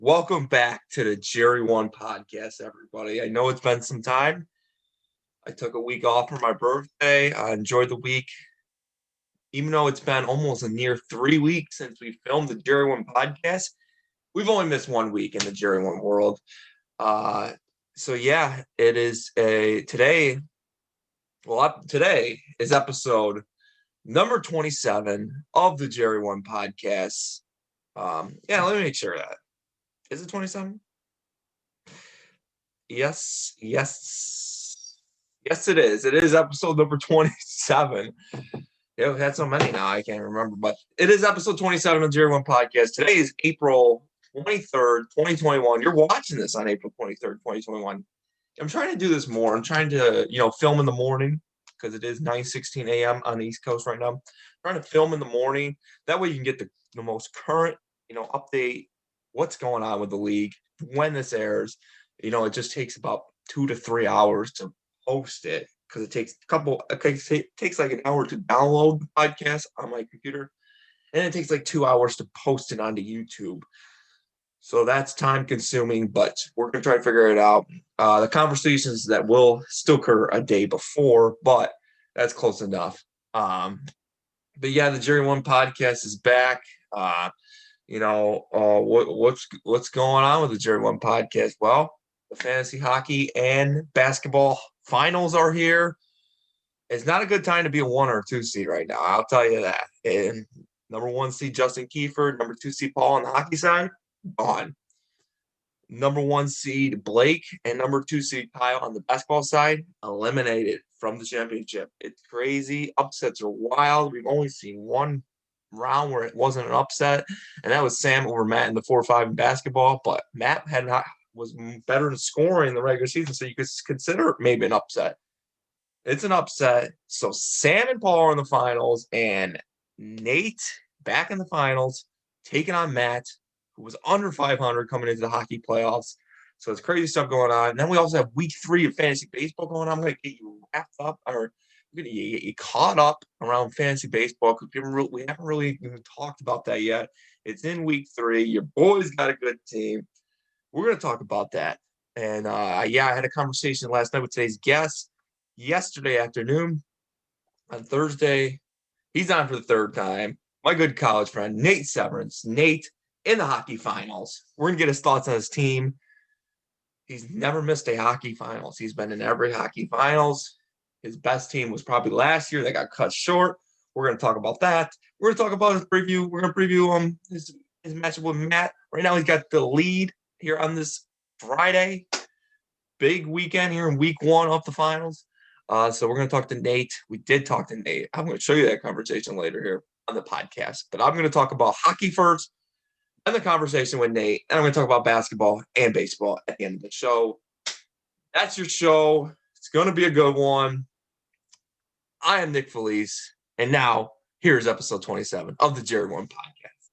Welcome back to the JERRY1 Podcast, everybody. I know it's been some time. I took a week off for my birthday. I enjoyed the week. Even though it's been almost a near 3 weeks since we filmed the JERRY1 Podcast, we've only missed 1 week in the JERRY1 world. It is today is episode number 27 of the JERRY1 Podcast. Let me make sure that. Is it 27? Yes, it is. It is episode number 27. Yeah, we've had so many now, I can't remember. But it is episode 27 of the JERRY1 Podcast. Today is April 23rd, 2021. You're watching this on April 23rd, 2021. I'm trying to do this more. I'm trying to, film in the morning because it is 9:16 a.m. on the East Coast right now. I'm trying to film in the morning. That way you can get the most current, update, what's going on with the league when this airs. It just takes about 2 to 3 hours to post it because it takes like an hour to download the podcast on my computer, and it takes like 2 hours to post it onto YouTube. So that's time consuming, but we're going to try to figure it out. The conversations that will still occur a day before, but that's close enough. The JERRY1 Podcast is back. What's going on with the JERRY1 Podcast? Well, the fantasy hockey and basketball finals are here. It's not a good time to be a 1 or 2 seed right now. I'll tell you that. And number 1 seed Justin Kiefer, number 2 seed Paul on the hockey side, gone. Number 1 seed Blake and number 2 seed Kyle on the basketball side, eliminated from the championship. It's crazy. Upsets are wild. We've only seen one round where it wasn't an upset, and that was Sam over Matt in the 4-5 in basketball. But Matt was better in scoring in the regular season, so you could consider maybe an upset. It's an upset. So Sam and Paul are in the finals, and Nate back in the finals, taking on Matt, who was under 500 coming into the hockey playoffs. So it's crazy stuff going on. And then we also have week 3 of fantasy baseball going on. I'm going to get you wrapped up, or we're going to get you caught up around fantasy baseball because we haven't really even talked about that yet. It's in week 3. Your boys got a good team. We're going to talk about that. And, I had a conversation last night with today's guest yesterday afternoon. On Thursday, he's on for the 3rd time. My good college friend, Nate Severance. Nate in the hockey finals. We're going to get his thoughts on his team. He's never missed a hockey finals. He's been in every hockey finals. His best team was probably last year. They got cut short. We're going to talk about that. We're going to talk about his preview. We're going to preview his matchup with Matt. Right now, he's got the lead here on this Friday. Big weekend here in week 1 of the finals. So we're going to talk to Nate. We did talk to Nate. I'm going to show you that conversation later here on the podcast. But I'm going to talk about hockey first, and the conversation with Nate. And I'm going to talk about basketball and baseball at the end of the show. That's your show. It's going to be a good one. I am Nick Felice, and now here's episode 27 of the JERRY1 Podcast.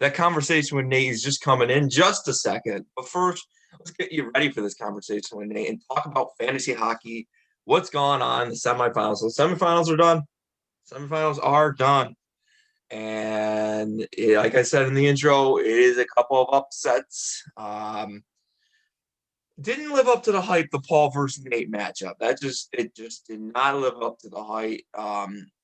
That conversation with Nate is just coming in just a second. But first, let's get you ready for this conversation with Nate and talk about fantasy hockey. What's going on in the semifinals? So the semifinals are done. Semifinals are done. And like I said in the intro, it is a couple of upsets. Didn't live up to the hype, the Paul versus Nate matchup. It just did not live up to the hype.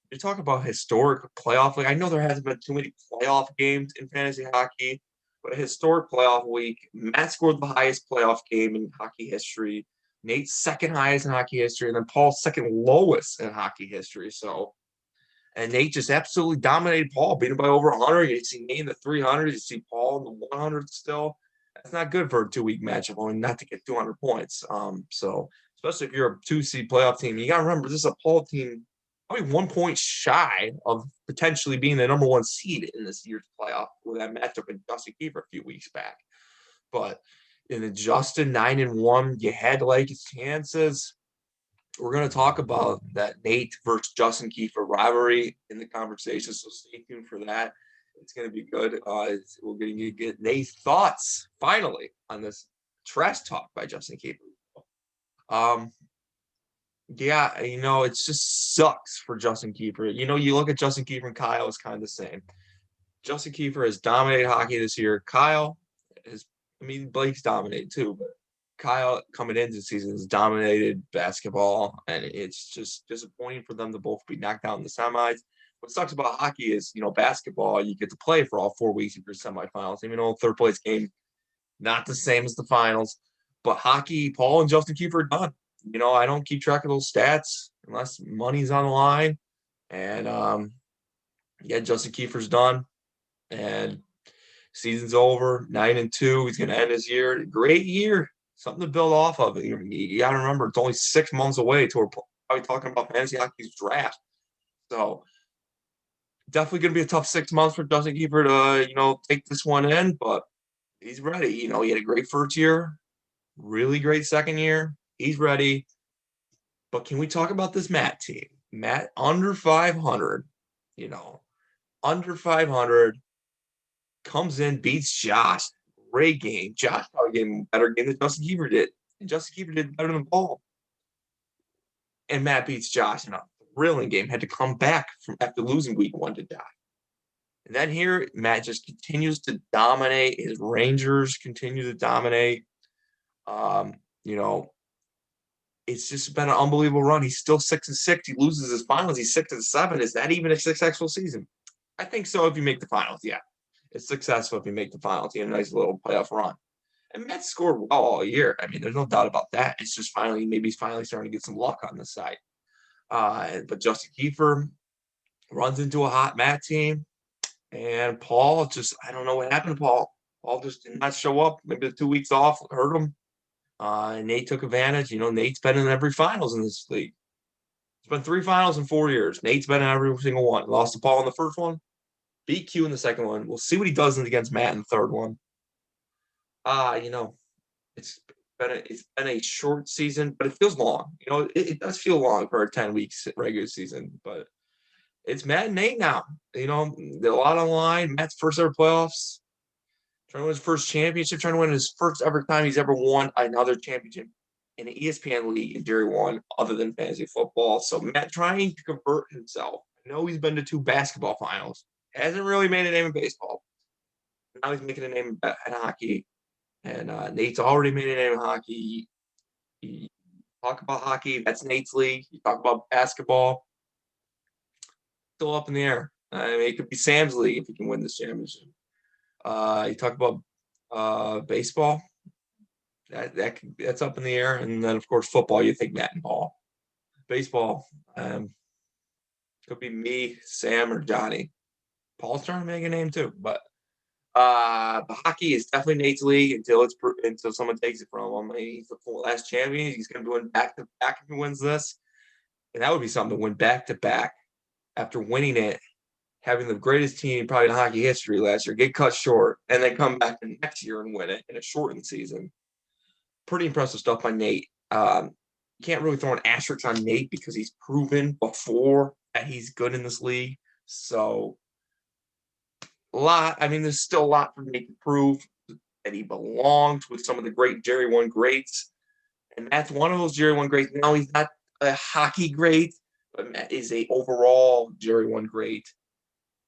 You talk about historic playoff. Like I know there hasn't been too many playoff games in fantasy hockey, but a historic playoff week. Matt scored the highest playoff game in hockey history. Nate's second highest in hockey history, and then Paul's second lowest in hockey history. So, and Nate just absolutely dominated Paul, beat him by over 100. You see Nate in the 300. You see Paul in the 100 still. That's not good for a 2-week matchup, only not to get 200 points. So especially if you're a 2-seed playoff team, you got to remember this is a Paul team probably 1 point shy of potentially being the number 1 seed in this year's playoff with that matchup in Justin Kiefer a few weeks back. But in the Justin 9-1, you had to like his chances. We're going to talk about that Nate versus Justin Kiefer rivalry in the conversation, so stay tuned for that. It's going to be good. We're going to get Nate's thoughts finally on this trash talk by Justin Kiefer. Yeah, it just sucks for Justin Kiefer. You look at Justin Kiefer and Kyle is kind of the same. Justin Kiefer has dominated hockey this year. Kyle Blake's dominated too, but Kyle coming into the season has dominated basketball, and it's just disappointing for them to both be knocked out in the semis. What sucks about hockey is, basketball, you get to play for all 4 weeks of your semifinals, even though third place game, not the same as the finals. But hockey, Paul and Justin Kiefer are done. I don't keep track of those stats unless money's on the line. And Justin Kiefer's done. And season's over, 9-2. He's going to end his year. Great year. Something to build off of. You got to remember, it's only 6 months away till we're probably talking about fantasy hockey's draft. So definitely going to be a tough 6 months for Justin Kiefer to, take this one in, but he's ready. He had a great first year, really great second year. He's ready. But can we talk about this Matt team? Matt under 500, under 500, comes in, beats Josh. Great game. Josh probably gave him a better game than Justin Kiefer did. And Justin Kiefer did better than Paul. And Matt beats Josh in a thrilling game. Had to come back from after losing week 1 to Josh. And then here, Matt just continues to dominate. His Rangers continue to dominate. It's just been an unbelievable run. He's still 6-6. He loses his finals. He's 6-7. Is that even a successful season? I think so if you make the finals, yeah. It's successful if you make the finals. You have a nice little playoff run. And Matt scored well all year. I mean, there's no doubt about that. It's just maybe he's finally starting to get some luck on the side. But Justin Kiefer runs into a hot Matt team. And Paul I don't know what happened to Paul. Paul just did not show up. Maybe the 2 weeks off hurt him. And Nate took advantage. Nate's been in every finals in this league. It's been 3 finals in 4 years. Nate's been in every single one. Lost to Paul in the first one. Beat Q in the second one. We'll see what he does against Matt in the third one. It's been a short season, but it feels long. It does feel long for a 10 weeks regular season, but it's Matt and Nate now. A lot on the line. Matt's first ever playoffs, trying to win his first championship, trying to win his first ever time he's ever won another championship in an ESPN league in JERRY1 other than fantasy football. So Matt trying to convert himself. I know he's been to 2 basketball finals. Hasn't really made a name in baseball. Now he's making a name in hockey. And Nate's already made a name in hockey. You talk about hockey, that's Nate's league. You talk about basketball, still up in the air. It could be Sam's league if he can win this championship. You talk about baseball, that's up in the air. And then, of course, football, you think Matt and Paul. Baseball, could be me, Sam, or Johnny. Paul's trying to make a name too, but hockey is definitely Nate's league until someone takes it from him. He's the last champion. He's going to win back to back if he wins this, and that would be something to win back to back after winning it, having the greatest team probably in hockey history last year, get cut short, and then come back the next year and win it in a shortened season. Pretty impressive stuff by Nate. You can't really throw an asterisk on Nate because he's proven before that he's good in this league. So lot. I mean, there's still a lot for Nate to prove that he belongs with some of the great JERRY1 greats. And Matt's one of those JERRY1 greats. Now he's not a hockey great, but Matt is a overall JERRY1 great.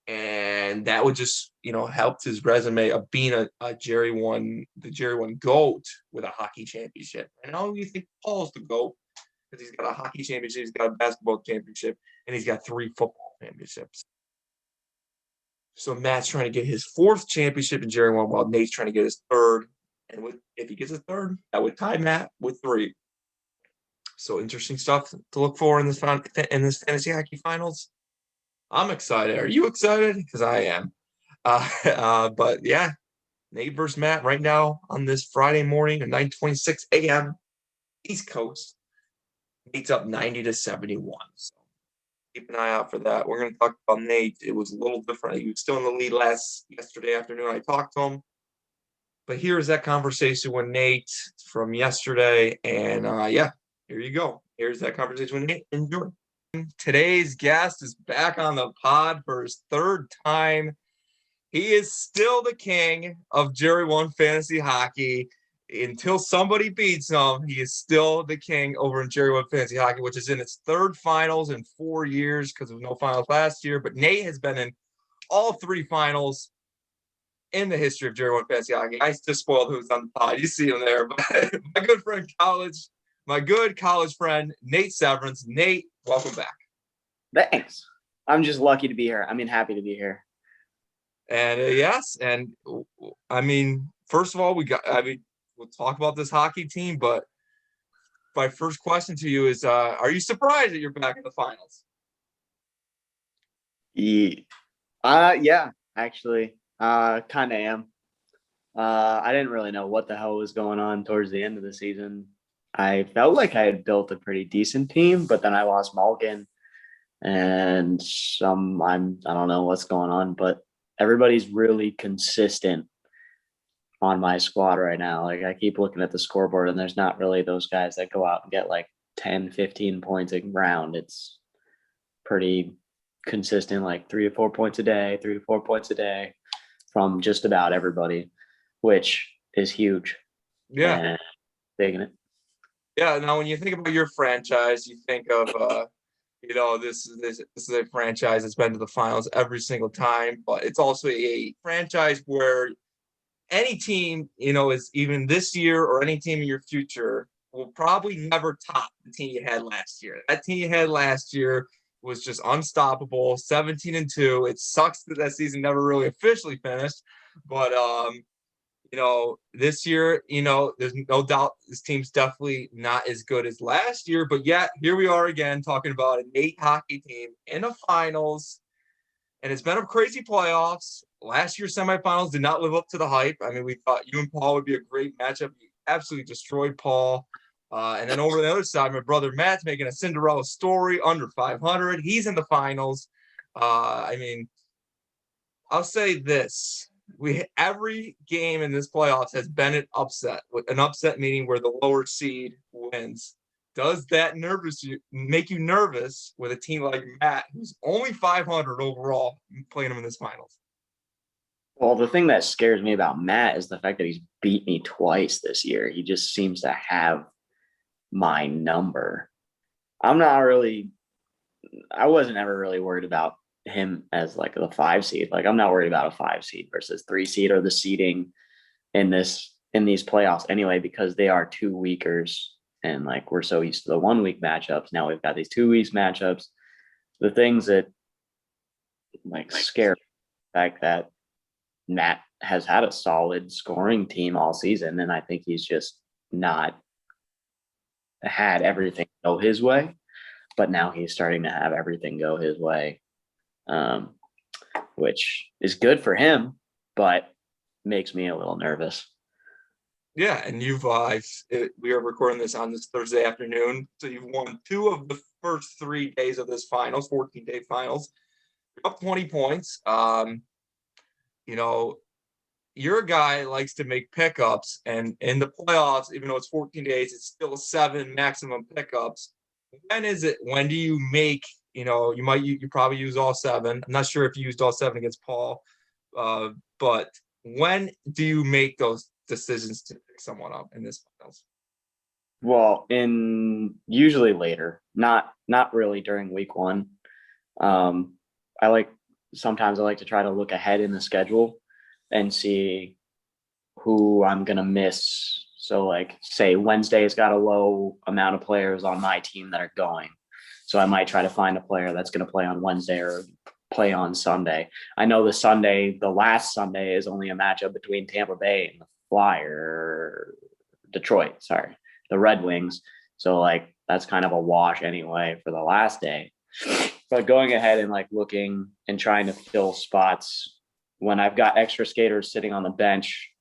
And that would just, help his resume of being the JERRY1 GOAT with a hockey championship. And now you think Paul's the GOAT because he's got a hockey championship, he's got a basketball championship, and he's got 3 football championships. So Matt's trying to get his 4th championship in JERRY1 while Nate's trying to get his 3rd. And if he gets a 3rd, that would tie Matt with 3. So interesting stuff to look for in this fantasy hockey finals. I'm excited. Are you excited? Because I am. But yeah, Nate versus Matt right now on this Friday morning at 9:26 a.m. East Coast. Nate's up 90-71. So keep an eye out for that. We're going to talk about Nate. It was a little different. He was still in the lead yesterday afternoon. I talked to him. But here's that conversation with Nate from yesterday. And here you go. Here's that conversation with Nate. Enjoy. Today's guest is back on the pod for his 3rd time. He is still the king of JERRY1 fantasy hockey. Until somebody beats him, he is still the king over in JERRY1 fantasy hockey, which is in its 3rd finals in 4 years because there was no finals last year. But Nate has been in all 3 finals in the history of JERRY1 fantasy hockey. I just spoiled who's on the pod. You see him there. But my good college friend, Nate Severance. Nate, welcome back. Thanks. I'm just lucky to be here. Happy to be here. And yes, and I mean, first of all, we'll talk about this hockey team, but my first question to you is, are you surprised that you're back in the finals? Yeah, actually, kind of am. I didn't really know what the hell was going on towards the end of the season. I felt like I had built a pretty decent team, but then I lost Malkin and I don't know what's going on, but everybody's really consistent on my squad right now. Like, I keep looking at the scoreboard and there's not really those guys that go out and get like 10, 15 points a round. It's pretty consistent, like 3 to 4 points a day from just about everybody, which is huge. Yeah. And digging it. Yeah. Now, when you think about your franchise, you think of, this is a franchise that's been to the finals every single time, but it's also a franchise where any team, is even this year or any team in your future will probably never top the team you had last year. That team you had last year was just unstoppable, 17-2. It sucks that season never really officially finished, but this year, there's no doubt this team's definitely not as good as last year, but yet here we are again talking about an 8 hockey team in the finals, and it's been a crazy playoffs. Last year's semifinals did not live up to the hype. I mean, we thought you and Paul would be a great matchup. You absolutely destroyed Paul. And then over the other side, my brother Matt's making a Cinderella story, under 500. He's in the finals. I'll say this. Every game in this playoffs has been an upset. With an upset meaning where the lower seed wins. Does that make you nervous with a team like Matt, who's only 500 overall, playing him in this finals? Well, the thing that scares me about Matt is the fact that he's beat me twice this year. He just seems to have my number. I wasn't ever really worried about him as like the 5 seed. Like, I'm not worried about a 5 seed versus 3 seed or the seeding in these playoffs anyway, because they are 2 weekers. And like, we're so used to the 1 week matchups. Now we've got these 2 weeks matchups. The things that like scare the fact that Matt has had a solid scoring team all season. And I think he's just not had everything go his way, but now he's starting to have everything go his way, which is good for him, but makes me a little nervous. Yeah, and we are recording this on this Thursday afternoon, so you've won 2 of the first 3 days of this finals, 14-day finals. You're up 20 points. Your guy likes to make pickups, and in the playoffs, even though it's 14 days, it's still 7 maximum pickups. When do you make, you probably use all 7. I'm not sure if you used all 7 against Paul, But when do you make those decisions to pick someone up in this finals? Well, in usually later, not really during week one. Um, sometimes I like to try to look ahead in the schedule and see who I'm gonna miss. So like say Wednesday's got a low amount of players on my team that are going. So I might try to find a player that's gonna play on Wednesday or play on Sunday. I know the last Sunday is only a matchup between Tampa Bay and Detroit, sorry, the Red Wings. So like that's kind of a wash anyway for the last day. But going ahead and like looking and trying to fill spots when I've got extra skaters sitting on the bench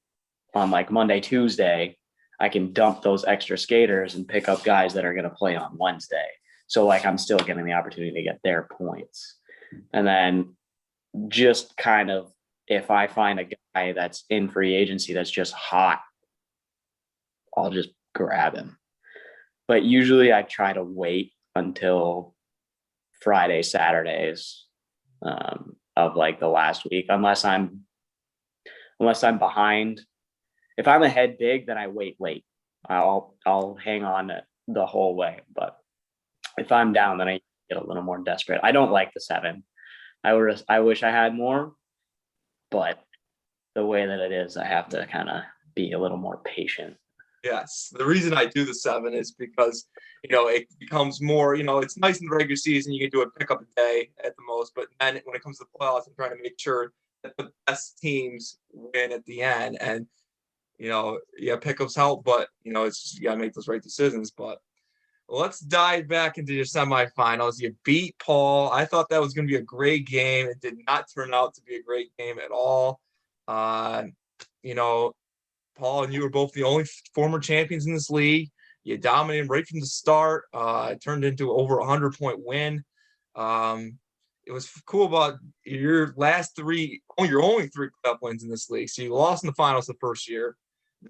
on like Monday, Tuesday, I can dump those extra skaters and pick up guys that are going to play on Wednesday. So like I'm still getting the opportunity to get their points. And then just kind of if I find a guy that's in free agency that's just hot, I'll just grab him. But usually I try to wait until Friday, Saturdays of like the last week, unless I'm behind. If I'm ahead big, then I wait late. I'll hang on the whole way. But if I'm down, then I get a little more desperate. I don't like the 7. I wish I had more, but the way that it is, I have to kind of be a little more patient. Yes. The reason I do the 7 is because, it becomes more, it's nice in the regular season. You can do a pickup a day at the most. But then when it comes to the playoffs, I'm trying to make sure that the best teams win at the end. And, pickups help, but, it's just, you got to make those right decisions. But let's dive back into your semifinals. You beat Paul. I thought that was going to be a great game. It did not turn out to be a great game at all. Paul and you were both the only former champions in this league. You dominated right from the start. It turned into over 100-point win. It was cool about your only 3 playoff wins in this league. So you lost in the finals the first year.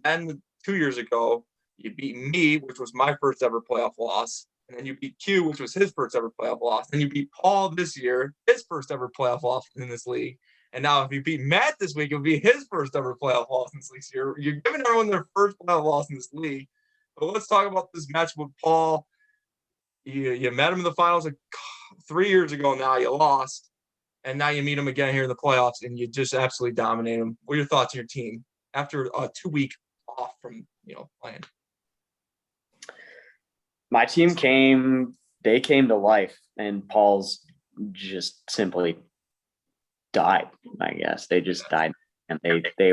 Then 2 years ago, you beat me, which was my first ever playoff loss. And then you beat Q, which was his first ever playoff loss. And you beat Paul this year, his first ever playoff loss in this league. And now if you beat Matt this week, it'll be his first ever playoff loss in this league. So you're giving everyone their first playoff loss in this league. But let's talk about this match with Paul. You met him in the finals like 3 years ago now. You lost. And now you meet him again here in the playoffs, and you just absolutely dominate him. What are your thoughts on your team after a 2-week off from, playing? My team came to life, and Paul's just simply died. I guess they just died, and they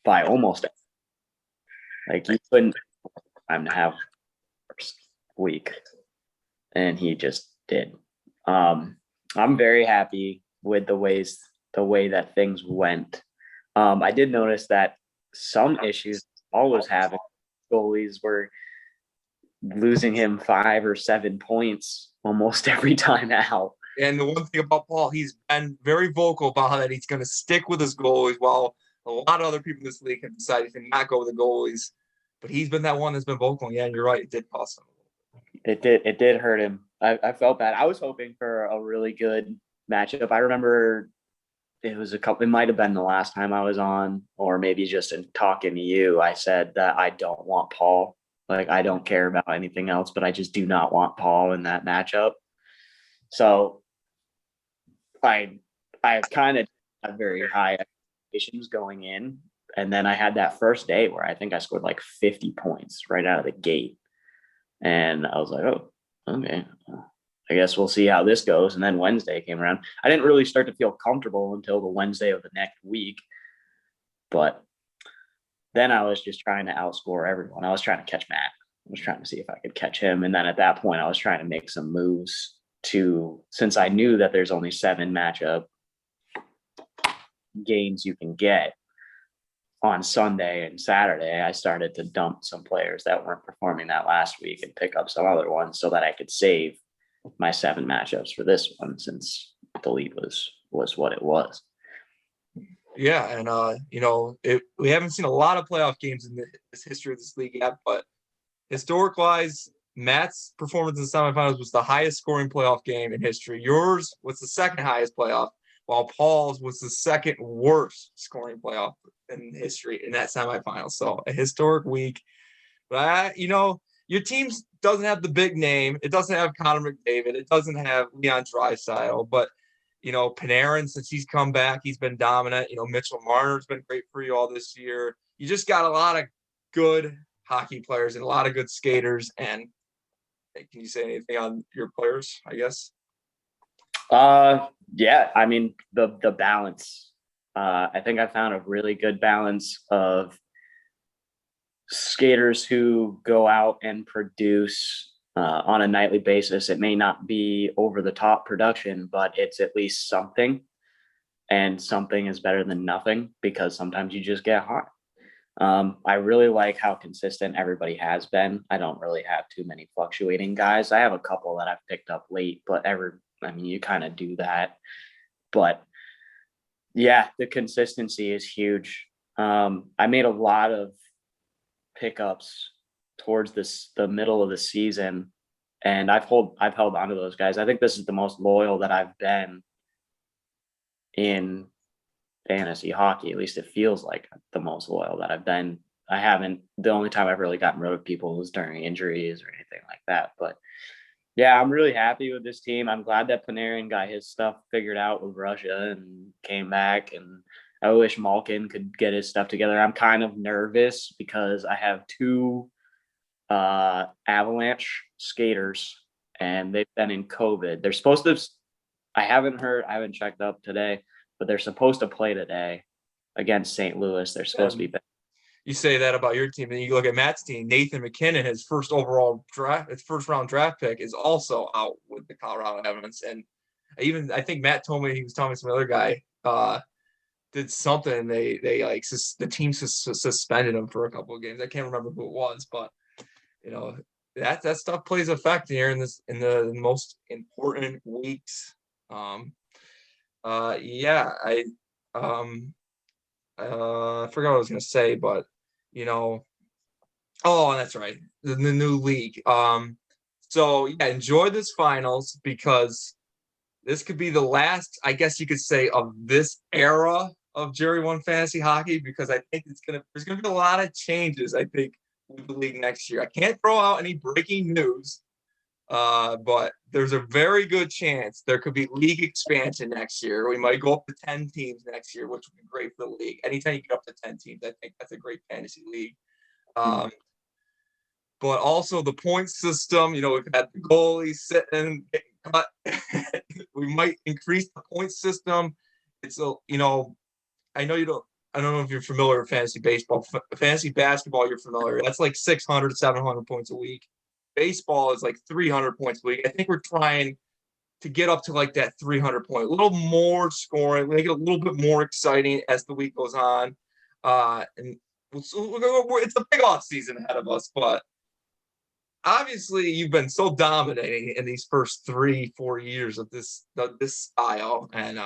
by almost like you couldn't time to have first week, and he just did. I'm very happy with the way that things went. I did notice that some issues Paul was having. Goalies were losing him 5 or 7 points almost every time out. And the one thing about Paul, he's been very vocal about how that he's going to stick with his goalies, while a lot of other people in this league have decided to not go with the goalies. But he's been that one that's been vocal. Yeah, and you're right. It did cost him. It did hurt him. I felt bad. I was hoping for a really good matchup. I remember it might have been the last time I was on, or maybe just in talking to you, I said that I don't want Paul. Like, I don't care about anything else, but I just do not want Paul in that matchup. So I kind of had very high expectations going in. And then I had that first day where I think I scored like 50 points right out of the gate. And I was like, oh, okay. I guess we'll see how this goes. And then Wednesday came around. I didn't really start to feel comfortable until the Wednesday of the next week. But then I was just trying to outscore everyone. I was trying to catch Matt. I was trying to see if I could catch him. And then at that point, I was trying to make some moves since I knew that there's only 7 matchup games you can get on Sunday and Saturday, I started to dump some players that weren't performing that last week and pick up some other ones so that I could save my 7 matchups for this one, since the lead was what it was. Yeah, and we haven't seen a lot of playoff games in this history of this league yet, but historic-wise, Matt's performance in the semifinals was the highest scoring playoff game in history. Yours was the second highest playoff, while Paul's was the second worst scoring playoff in history in that semifinal. So a historic week. But, your team doesn't have the big name. It doesn't have Connor McDavid. It doesn't have Leon Draisaitl. But, Panarin, since he's come back, he's been dominant. Mitchell Marner's been great for you all this year. You just got a lot of good hockey players and a lot of good skaters. And can you say anything on your players, I guess? Yeah, I mean, the balance. I think I found a really good balance of skaters who go out and produce on a nightly basis. It may not be over the top production, but it's at least something. And something is better than nothing because sometimes you just get hot. I really like how consistent everybody has been. I don't really have too many fluctuating guys. I have a couple that I've picked up late, but you kind of do that. But yeah, the consistency is huge. I made a lot of pickups towards the middle of the season, and I've held onto those guys. I think this is the most loyal that I've been in fantasy hockey. At least it feels like the most loyal that I've been. The only time I've really gotten rid of people was during injuries or anything like that. But yeah, I'm really happy with this team. I'm glad that Panarin got his stuff figured out with Russia and came back. And I wish Malkin could get his stuff together. I'm kind of nervous because I have two Avalanche skaters and they've been in COVID. They're supposed to, I haven't checked up today, but they're supposed to play today against St. Louis. They're supposed to be back. You say that about your team, and you look at Matt's team. Nathan McKinnon, his first round draft pick, is also out with the Colorado Avalanche. And I think Matt told me, he was telling me some other guy did something. And they like the team suspended him for a couple of games. I can't remember who it was, but that stuff plays effect here in the most important weeks. I forgot what I was going to say, but, that's right. The new league. So yeah, enjoy this finals because this could be the last, I guess you could say, of this era of JERRY1 fantasy hockey, because I think there's going to be a lot of changes, I think, with the league next year. I can't throw out any breaking news, but there's a very good chance there could be league expansion next year. We might go up to 10 teams next year, which would be great for the league. Anytime you get up to 10 teams, I think that's a great fantasy league. But also the point system, we've got the goalies sitting, getting cut. We might increase the point system. It's I don't know if you're familiar with fantasy baseball. Fantasy basketball, you're familiar. That's like 600, 700 points a week. Baseball is like 300 points a week. I think we're trying to get up to like that 300 point, a little more scoring, make it a little bit more exciting as the week goes on. And it's a big off season ahead of us, but obviously you've been so dominating in these first 3-4 years of this style, and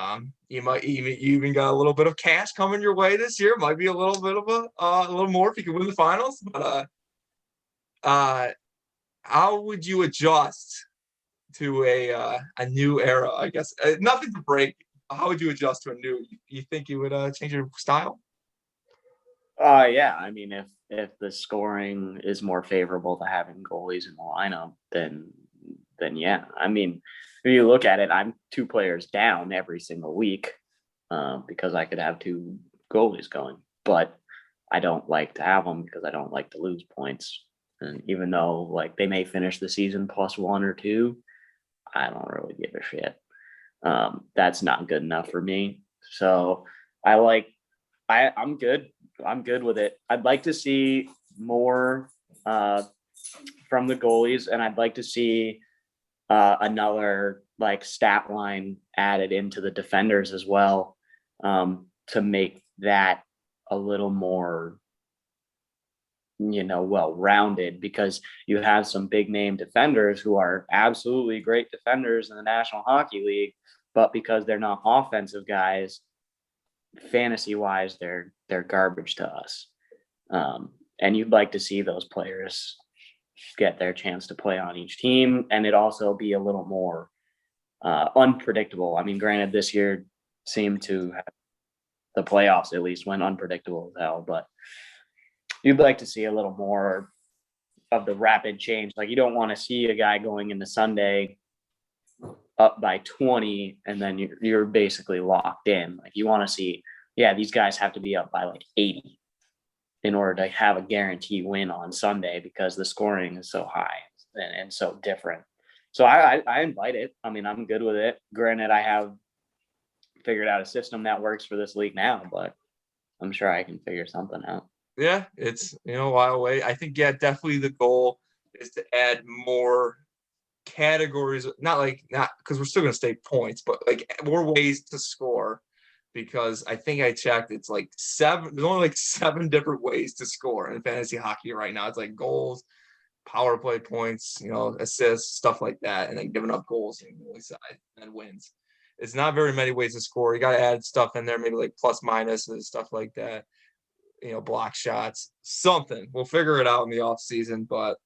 you even got a little bit of cash coming your way this year. Might be a little bit of a little more if you can win the finals, but how would you adjust to a new era? I guess nothing to break. How would you adjust to a new? You think you would change your style? Yeah. I mean, if the scoring is more favorable to having goalies in the lineup, then yeah. I mean, if you look at it, I'm 2 players down every single week because I could have 2 goalies going, but I don't like to have them because I don't like to lose points. And even though like they may finish the season +1 or 2, I don't really give a shit. That's not good enough for me. So I'm good. I'm good with it. I'd like to see more from the goalies, and I'd like to see another like stat line added into the defenders as well, to make that a little more well-rounded, because you have some big name defenders who are absolutely great defenders in the National Hockey League, but because they're not offensive guys, fantasy wise, they're garbage to us. And you'd like to see those players get their chance to play on each team, and it also be a little more unpredictable. I mean, granted, this year seem to have the playoffs at least went unpredictable as hell. But you'd like to see a little more of the rapid change. Like, you don't want to see a guy going into Sunday up by 20 and then you're basically locked in. Like, you want to see, these guys have to be up by like 80 in order to have a guaranteed win on Sunday because the scoring is so high and so different. So I invite it. I mean, I'm good with it. Granted, I have figured out a system that works for this league now, but I'm sure I can figure something out. Yeah, it's a while away. I think definitely the goal is to add more categories, not because we're still going to stay points, but like more ways to score, because I think I checked, it's like there's only like 7 different ways to score in fantasy hockey right now. It's like goals, power play points, assists, stuff like that, and then giving up goals on the side and wins. It's not very many ways to score. You got to add stuff in there, maybe like plus minus and stuff like that, block shots, something. We'll figure it out in the off season, but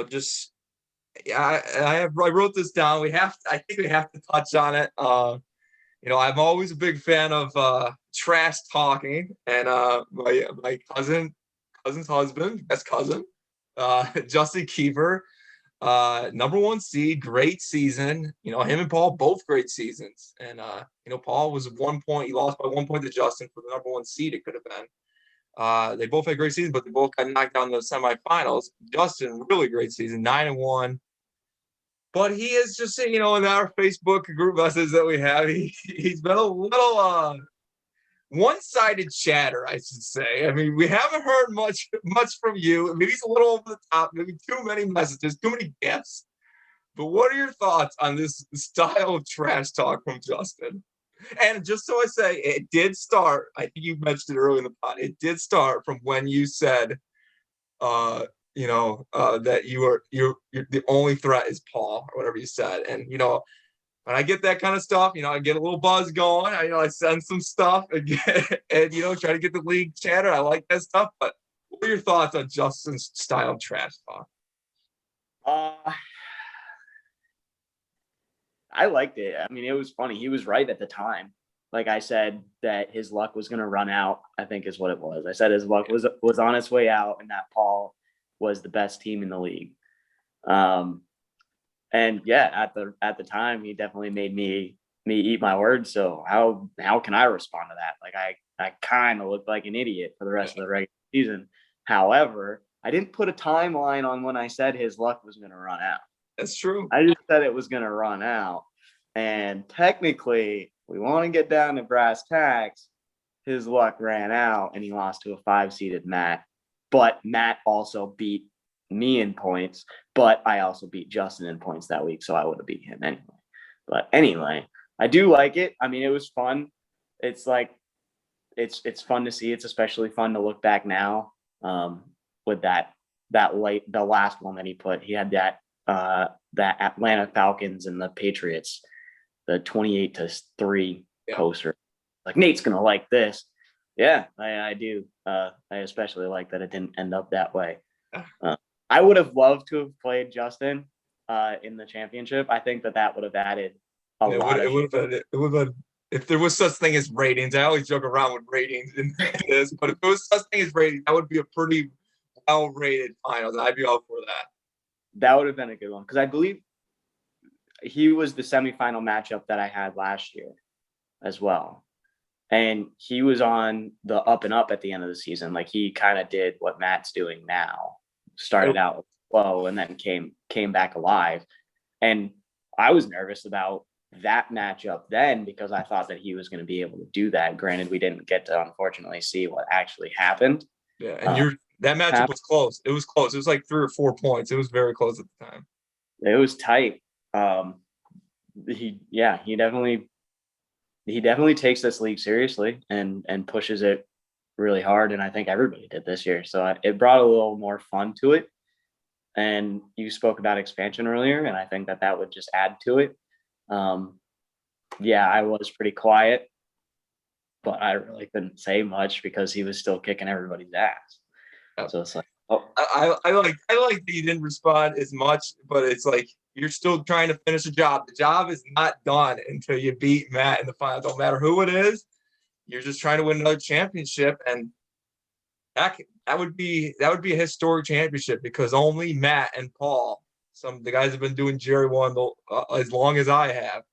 just I wrote this down. I think we have to touch on it. I'm always a big fan of trash talking, and my cousin's husband, best cousin, Justin Kiefer, #1 seed, great season. Him and Paul both great seasons, and Paul was 1 point. He lost by 1 point to Justin for the #1 seed. It could have been. They both had great seasons, but they both got knocked down in the semifinals. Justin, really great season, 9-1. But he is just, in our Facebook group message that we have, he's been a little one-sided chatter, I should say. I mean, we haven't heard much from you. Maybe he's a little over the top, maybe too many messages, too many gifts. But what are your thoughts on this style of trash talk from Justin? And just so I say, it did start, I think you mentioned it earlier in the pod, it did start from when you said, that you're the only threat is Paul, or whatever you said. And, when I get that kind of stuff, I get a little buzz going. I send some stuff and try to get the league chatter. I like that stuff. But what are your thoughts on Justin's style of trash talk? I liked it. I mean, it was funny. He was right at the time. Like I said, that his luck was going to run out, I think is what it was. I said his luck was on its way out and that Paul was the best team in the league. And at the time, he definitely made me eat my words. So how can I respond to that? Like I kind of looked like an idiot for the rest of the regular season. However, I didn't put a timeline on when I said his luck was going to run out. That's true. I just said it was going to run out. And technically, we want to get down to brass tacks. His luck ran out and he lost to a 5-seeded Matt. But Matt also beat me in points, but I also beat Justin in points that week, so I would have beat him anyway. But anyway, I do like it. I mean, it was fun. It's like it's fun to see. It's especially fun to look back now with the last one that he put. He had that Atlanta Falcons and the Patriots, the 28-3 poster. Like, Nate's gonna like this. Yeah, I do. I especially like that it didn't end up that way. I would have loved to have played Justin in the championship. I think that would have added a lot. It would have been, if there was such thing as ratings. I always joke around with ratings in this, but if there was such thing as ratings, that would be a pretty well-rated finals. I'd be all for that. That would have been a good one because I believe he was the semifinal matchup that I had last year as well. And he was on the up and up at the end of the season. Like, he kind of did what Matt's doing now. Started out low and then came back alive. And I was nervous about that matchup then because I thought that he was going to be able to do that. Granted, we didn't get to unfortunately see what actually happened. Yeah, and that matchup was close. It was close. It was like 3 or 4 points. It was very close at the time. It was tight. He definitely takes this league seriously and pushes it really hard. And I think everybody did this year. So it brought a little more fun to it. And you spoke about expansion earlier, and I think that would just add to it. I was pretty quiet, but I really couldn't say much because he was still kicking everybody's ass. So it's like, I like that you didn't respond as much, but it's like, You're still trying to finish a job. The job is not done until you beat Matt in the final. Don't matter who it is. You're just trying to win another championship, and that would be a historic championship because only Matt and Paul, some of the guys have been doing JERRY1 as long as I have,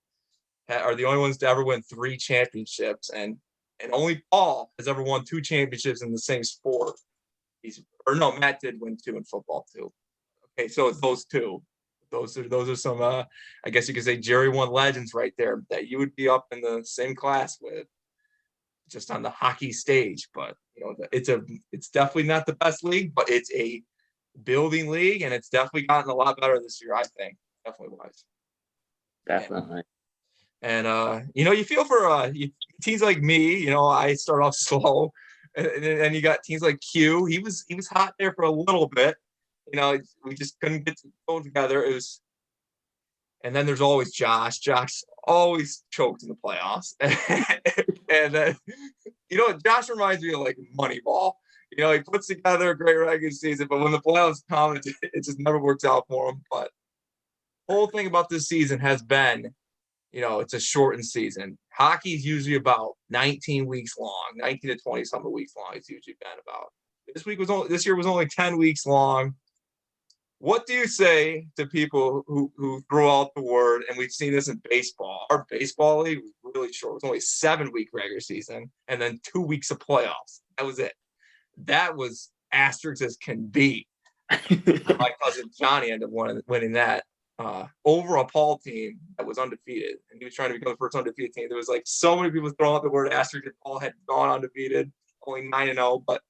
are the only ones to ever win 3 championships, and only Paul has ever won 2 championships in the same sport. Matt did win 2 in football too. Okay, so it's those 2. Those are some I guess you could say JERRY1 legends right there that you would be up in the same class with, just on the hockey stage. But it's definitely not the best league, but it's a building league, and it's definitely gotten a lot better this year, I think. Definitely was. Definitely. And you feel for teams like me. I start off slow, and you got teams like Q. He was hot there for a little bit. We just couldn't get to go together. And then there's always Josh. Josh always chokes in the playoffs. And Josh reminds me of like Moneyball. He puts together a great regular season, but when the playoffs come, it just never works out for him. But the whole thing about this season has been, it's a shortened season. Hockey is usually about 19 weeks long, 19 to 20 something weeks long. It's usually been about. This year was only 10 weeks long. What do you say to people who throw out the word, and we've seen this in baseball? Our baseball league was really short. It was only 7-week regular season and then 2 weeks of playoffs. That was it. That was asterisks as can be. My cousin Johnny ended up winning that over a Paul team that was undefeated. And he was trying to become the first undefeated team. There was like so many people throwing out the word asterisk if Paul had gone undefeated, only 9-0. But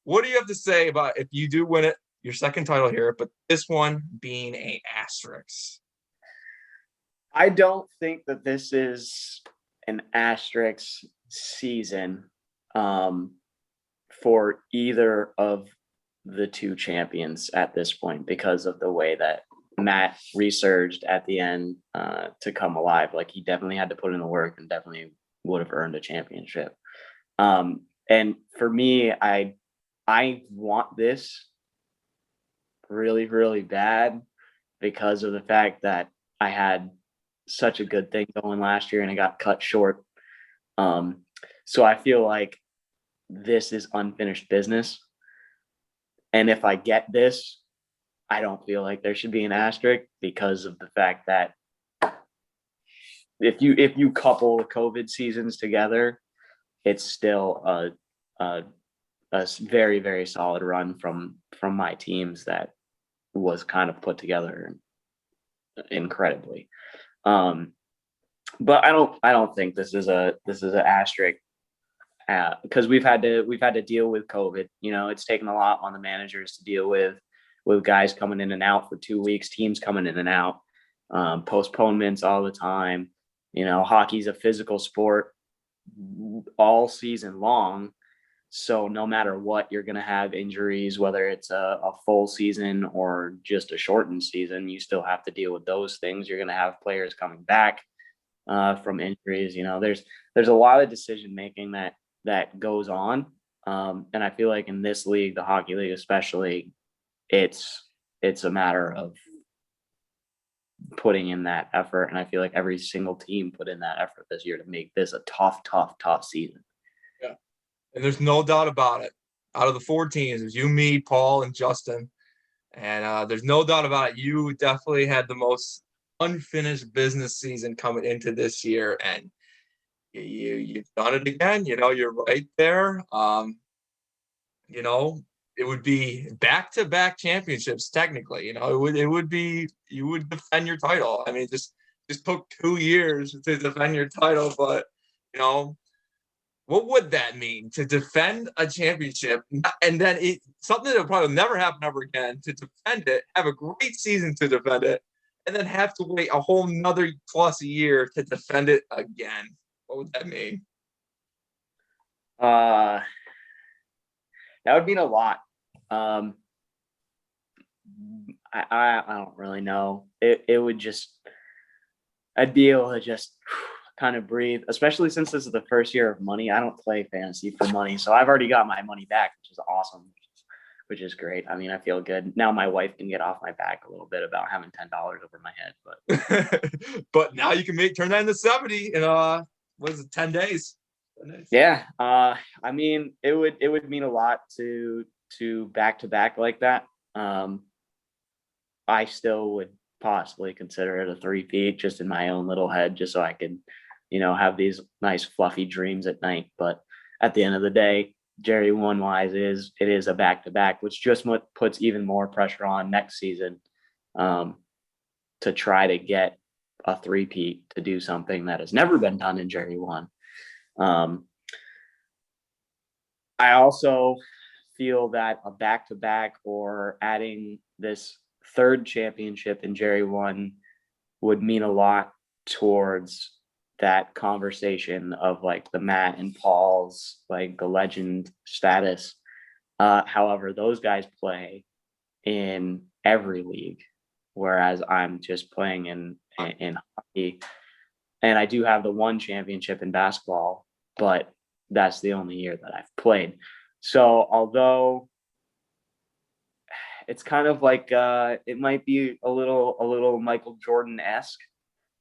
what do you have to say about if you do win it? Your second title here, but this one being an asterisk. I don't think that this is an asterisk season for either of the 2 champions at this point because of the way that Matt resurged at the end to come alive. Like, he definitely had to put in the work and definitely would have earned a championship. And for me, I want this really, really bad because of the fact that I had such a good thing going last year and it got cut short. So I feel like this is unfinished business. And if I get this, I don't feel like there should be an asterisk because of the fact that if you couple the COVID seasons together, it's still a very, very solid run from my teams that was kind of put together incredibly. But I don't think this is an asterisk because we've had to deal with COVID. It's taken a lot on the managers to deal with guys coming in and out for 2 weeks, teams coming in and out, postponements all the time. Hockey's a physical sport all season long. So no matter what, you're going to have injuries, whether it's a full season or just a shortened season, you still have to deal with those things. You're going to have players coming back from injuries. There's a lot of decision making that goes on. And I feel like in this league, the hockey league especially, it's a matter of putting in that effort. And I feel like every single team put in that effort this year to make this a tough season. Yeah. And there's no doubt about it. Out of the 4 teams, it was you, me, Paul, and Justin. And there's no doubt about it. You definitely had the most unfinished business season coming into this year. And you've done it again. You're right there. It would be back-to-back championships, technically. It would be, you would defend your title. I mean, just took 2 years to defend your title, but what would that mean to defend a championship and then something that will probably never happen ever again, to defend it, have a great season to defend it, and then have to wait a whole nother plus a year to defend it again? What would that mean? That would mean a lot. I don't really know. It would just, I'd be able to just kind of breathe, especially since this is the first year of money. I don't play fantasy for money, so I've already got my money back, which is awesome. which is great. I mean, I feel good. Now my wife can get off my back a little bit about having $10 over my head, but but now you can turn that into 70 in what is it, 10 days? 10 days. Yeah. I mean, it would mean a lot to back to back like that. I still would possibly consider it a three-peat just in my own little head, just so I could, have these nice fluffy dreams at night. But at the end of the day, Jerry1 wise it is a back-to-back, which just puts even more pressure on next season to try to get a three-peat, to do something that has never been done in Jerry1. I also feel that a back-to-back or adding this third championship in Jerry1 would mean a lot towards that conversation of like the Matt and Paul's, like the legend status. However, those guys play in every league, whereas I'm just playing in hockey. And I do have the one championship in basketball, but that's the only year that I've played. So although it's kind of like it might be a little Michael Jordan-esque,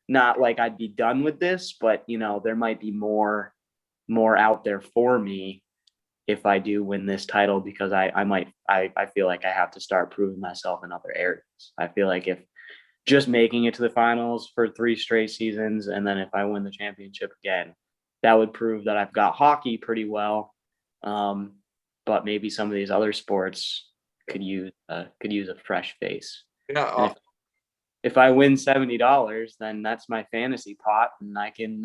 not like I'd be done with this, but there might be more out there for me if I do win this title, because I feel like I have to start proving myself in other areas. I feel like if just making it to the finals for 3 straight seasons, and then if I win the championship again, that would prove that I've got hockey pretty well. But maybe some of these other sports could use a fresh face. Yeah. If I win $70, then that's my fantasy pot, and I can.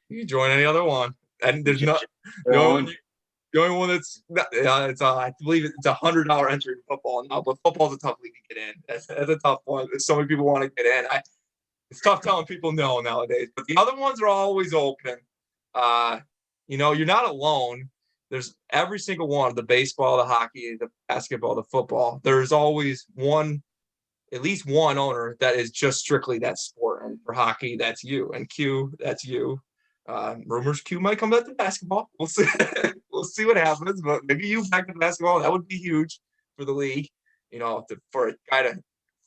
You can join any other one, and there's not the only one that's it's I believe it's $100 entry in football now, but football's a tough league to get in. That's a tough one. So many people want to get in. It's tough telling people no nowadays, but the other ones are always open. You're not alone. There's every single one, the baseball, the hockey, the basketball, the football. There's always at least one owner that is just strictly that sport. And for hockey, that's you. And Q, that's you. Rumors Q might come back to basketball. We'll see. We'll see what happens. But maybe you back to basketball. That would be huge for the league. For a guy to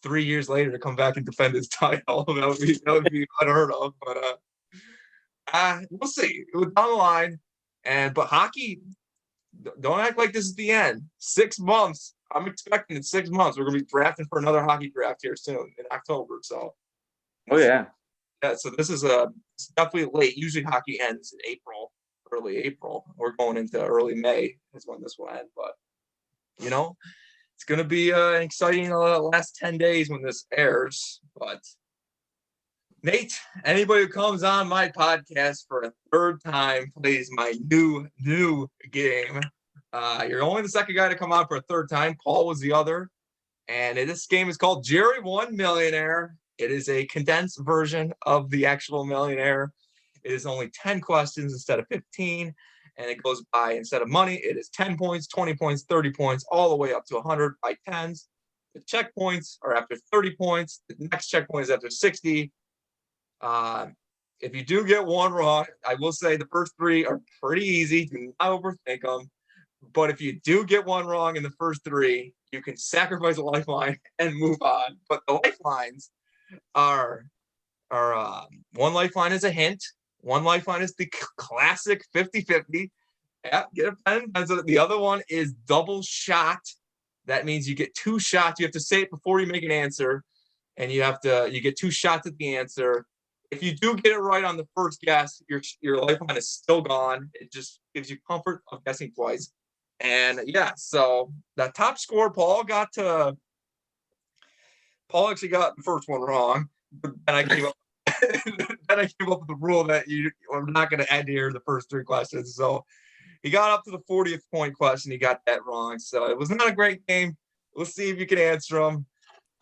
3 years later to come back and defend his title, that would be unheard of. But we'll see. It was down the line. But hockey, don't act like this is the end. 6 months. I'm expecting in 6 months we're going to be drafting for another hockey draft here soon in October. So, yeah. So this is it's definitely late. Usually hockey ends in April, early April. We're going into early May is when this will end. But it's going to be an exciting last 10 days when this airs. But Nate, anybody who comes on my podcast for a third time plays my new game. You're only the second guy to come on for a third time. Paul was the other. And this game is called JERRY1 Millionaire. It is a condensed version of the actual Millionaire. It is only 10 questions instead of 15. And it goes by, instead of money, it is 10 points, 20 points, 30 points, all the way up to 100 by tens. The checkpoints are after 30 points. The next checkpoint is after 60. If you do get one wrong, I will say the first 3 are pretty easy. Do not overthink them. But if you do get one wrong in the first 3, you can sacrifice a lifeline and move on. But the lifelines are one lifeline is a hint. One lifeline is the classic 50-50. Yeah, get a pen. The other one is double shot. That means you get 2 shots. You have to say it before you make an answer. And you get 2 shots at the answer. If you do get it right on the first guess, your lifeline is still gone. It just gives you comfort of guessing twice. And so the top score, Paul actually got the first one wrong. But then I came up with the rule that I'm not going to end here the first 3 questions. So he got up to the 40th point question. He got that wrong. So it was not a great game. We'll see if you can answer them.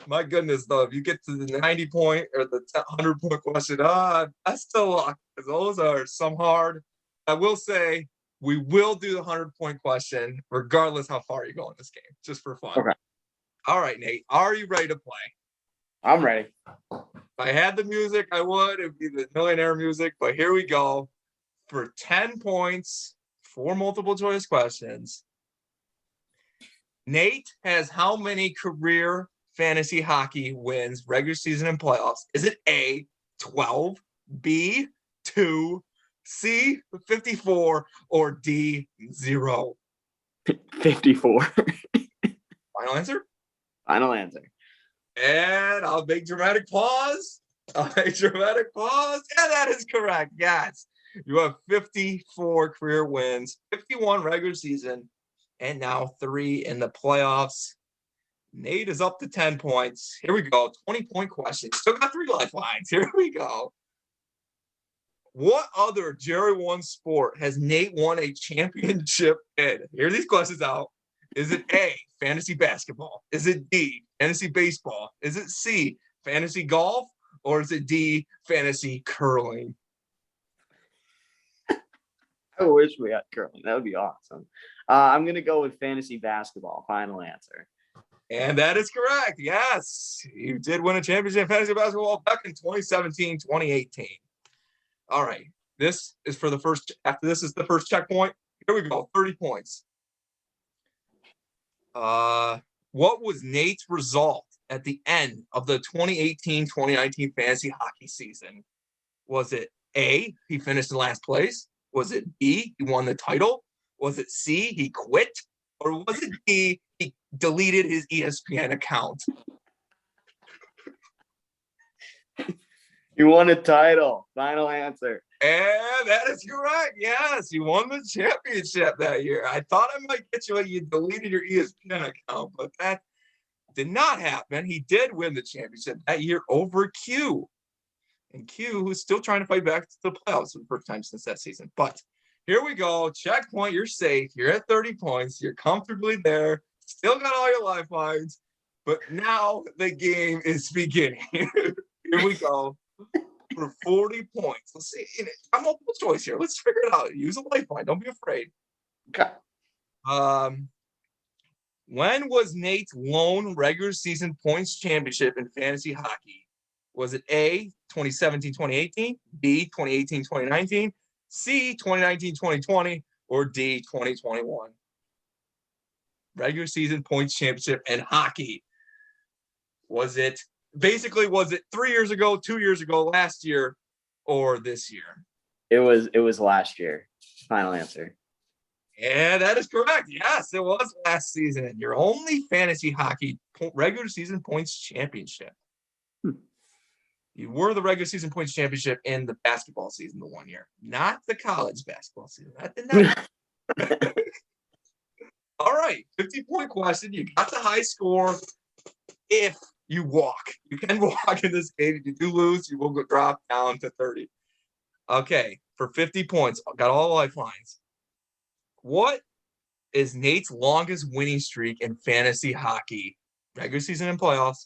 My goodness, though, if you get to the 90 point or the 100 point question, that's still luck. Those are some hard. I will say we will do the 100 point question regardless how far you go in this game, just for fun. Okay. All right, Nate, are you ready to play? I'm ready. If I had the music, I would. It would be the Millionaire music, but here we go. For 10 points, 4 multiple choice questions. Nate has how many career fantasy hockey wins, regular season and playoffs? Is it A, 12, B, 2, C, 54, or D, 0? 54. Final answer? Final answer. And I'll make dramatic pause. Yeah, that is correct. Yes. You have 54 career wins, 51 regular season, and now 3 in the playoffs. Nate is up to 10 points. Here we go. 20-point question. Still got 3 lifelines. Here we go. What other JERRY1 sport has Nate won a championship in? Here are these questions out. Is it A, fantasy basketball? Is it D, fantasy baseball? Is it C, fantasy golf? Or is it D, fantasy curling? I wish we had curling. That would be awesome. I'm going to go with fantasy basketball. Final answer. And that is correct. Yes, you did win a championship in fantasy basketball back in 2017, 2018. All right. This is for the first, after this is the first checkpoint. Here we go. 30 points. What was Nate's result at the end of the 2018-2019 fantasy hockey season? Was it A, he finished in last place? Was it B, he won the title? Was it C, he quit? Or was it D, he deleted his ESPN account? You won a title. Final answer. And that is correct. Yes, you won the championship that year. I thought I might get you when you deleted your ESPN account, but that did not happen. He did win the championship that year over Q. And Q, who's still trying to fight back to the playoffs for the first time since that season. But here we go. Checkpoint. You're safe. You're at 30 points. You're comfortably there. Still got all your lifelines. But now the game is beginning. Here we go. For 40 points. Let's see. I'm multiple choice here. Let's figure it out. Use a lifeline. Don't be afraid. Okay. When was Nate's lone regular season points championship in fantasy hockey? Was it A, 2017-2018, B, 2018-2019, C, 2019-2020, or D, 2021? Regular season points championship in hockey. Was it 3 years ago, 2 years ago, last year, or this year? It was last year. Final answer. Yeah, that is correct. Yes, it was last season. Your only fantasy hockey regular season points championship. You were the regular season points championship in the basketball season the 1 year, not the college basketball season. That did not. All right, 50-point question. You got the high score. If you walk, you can walk in this game. If you do lose, you will go drop down to 30. Okay, for 50 points, I've got all the lifelines. What is Nate's longest winning streak in fantasy hockey, regular season and playoffs?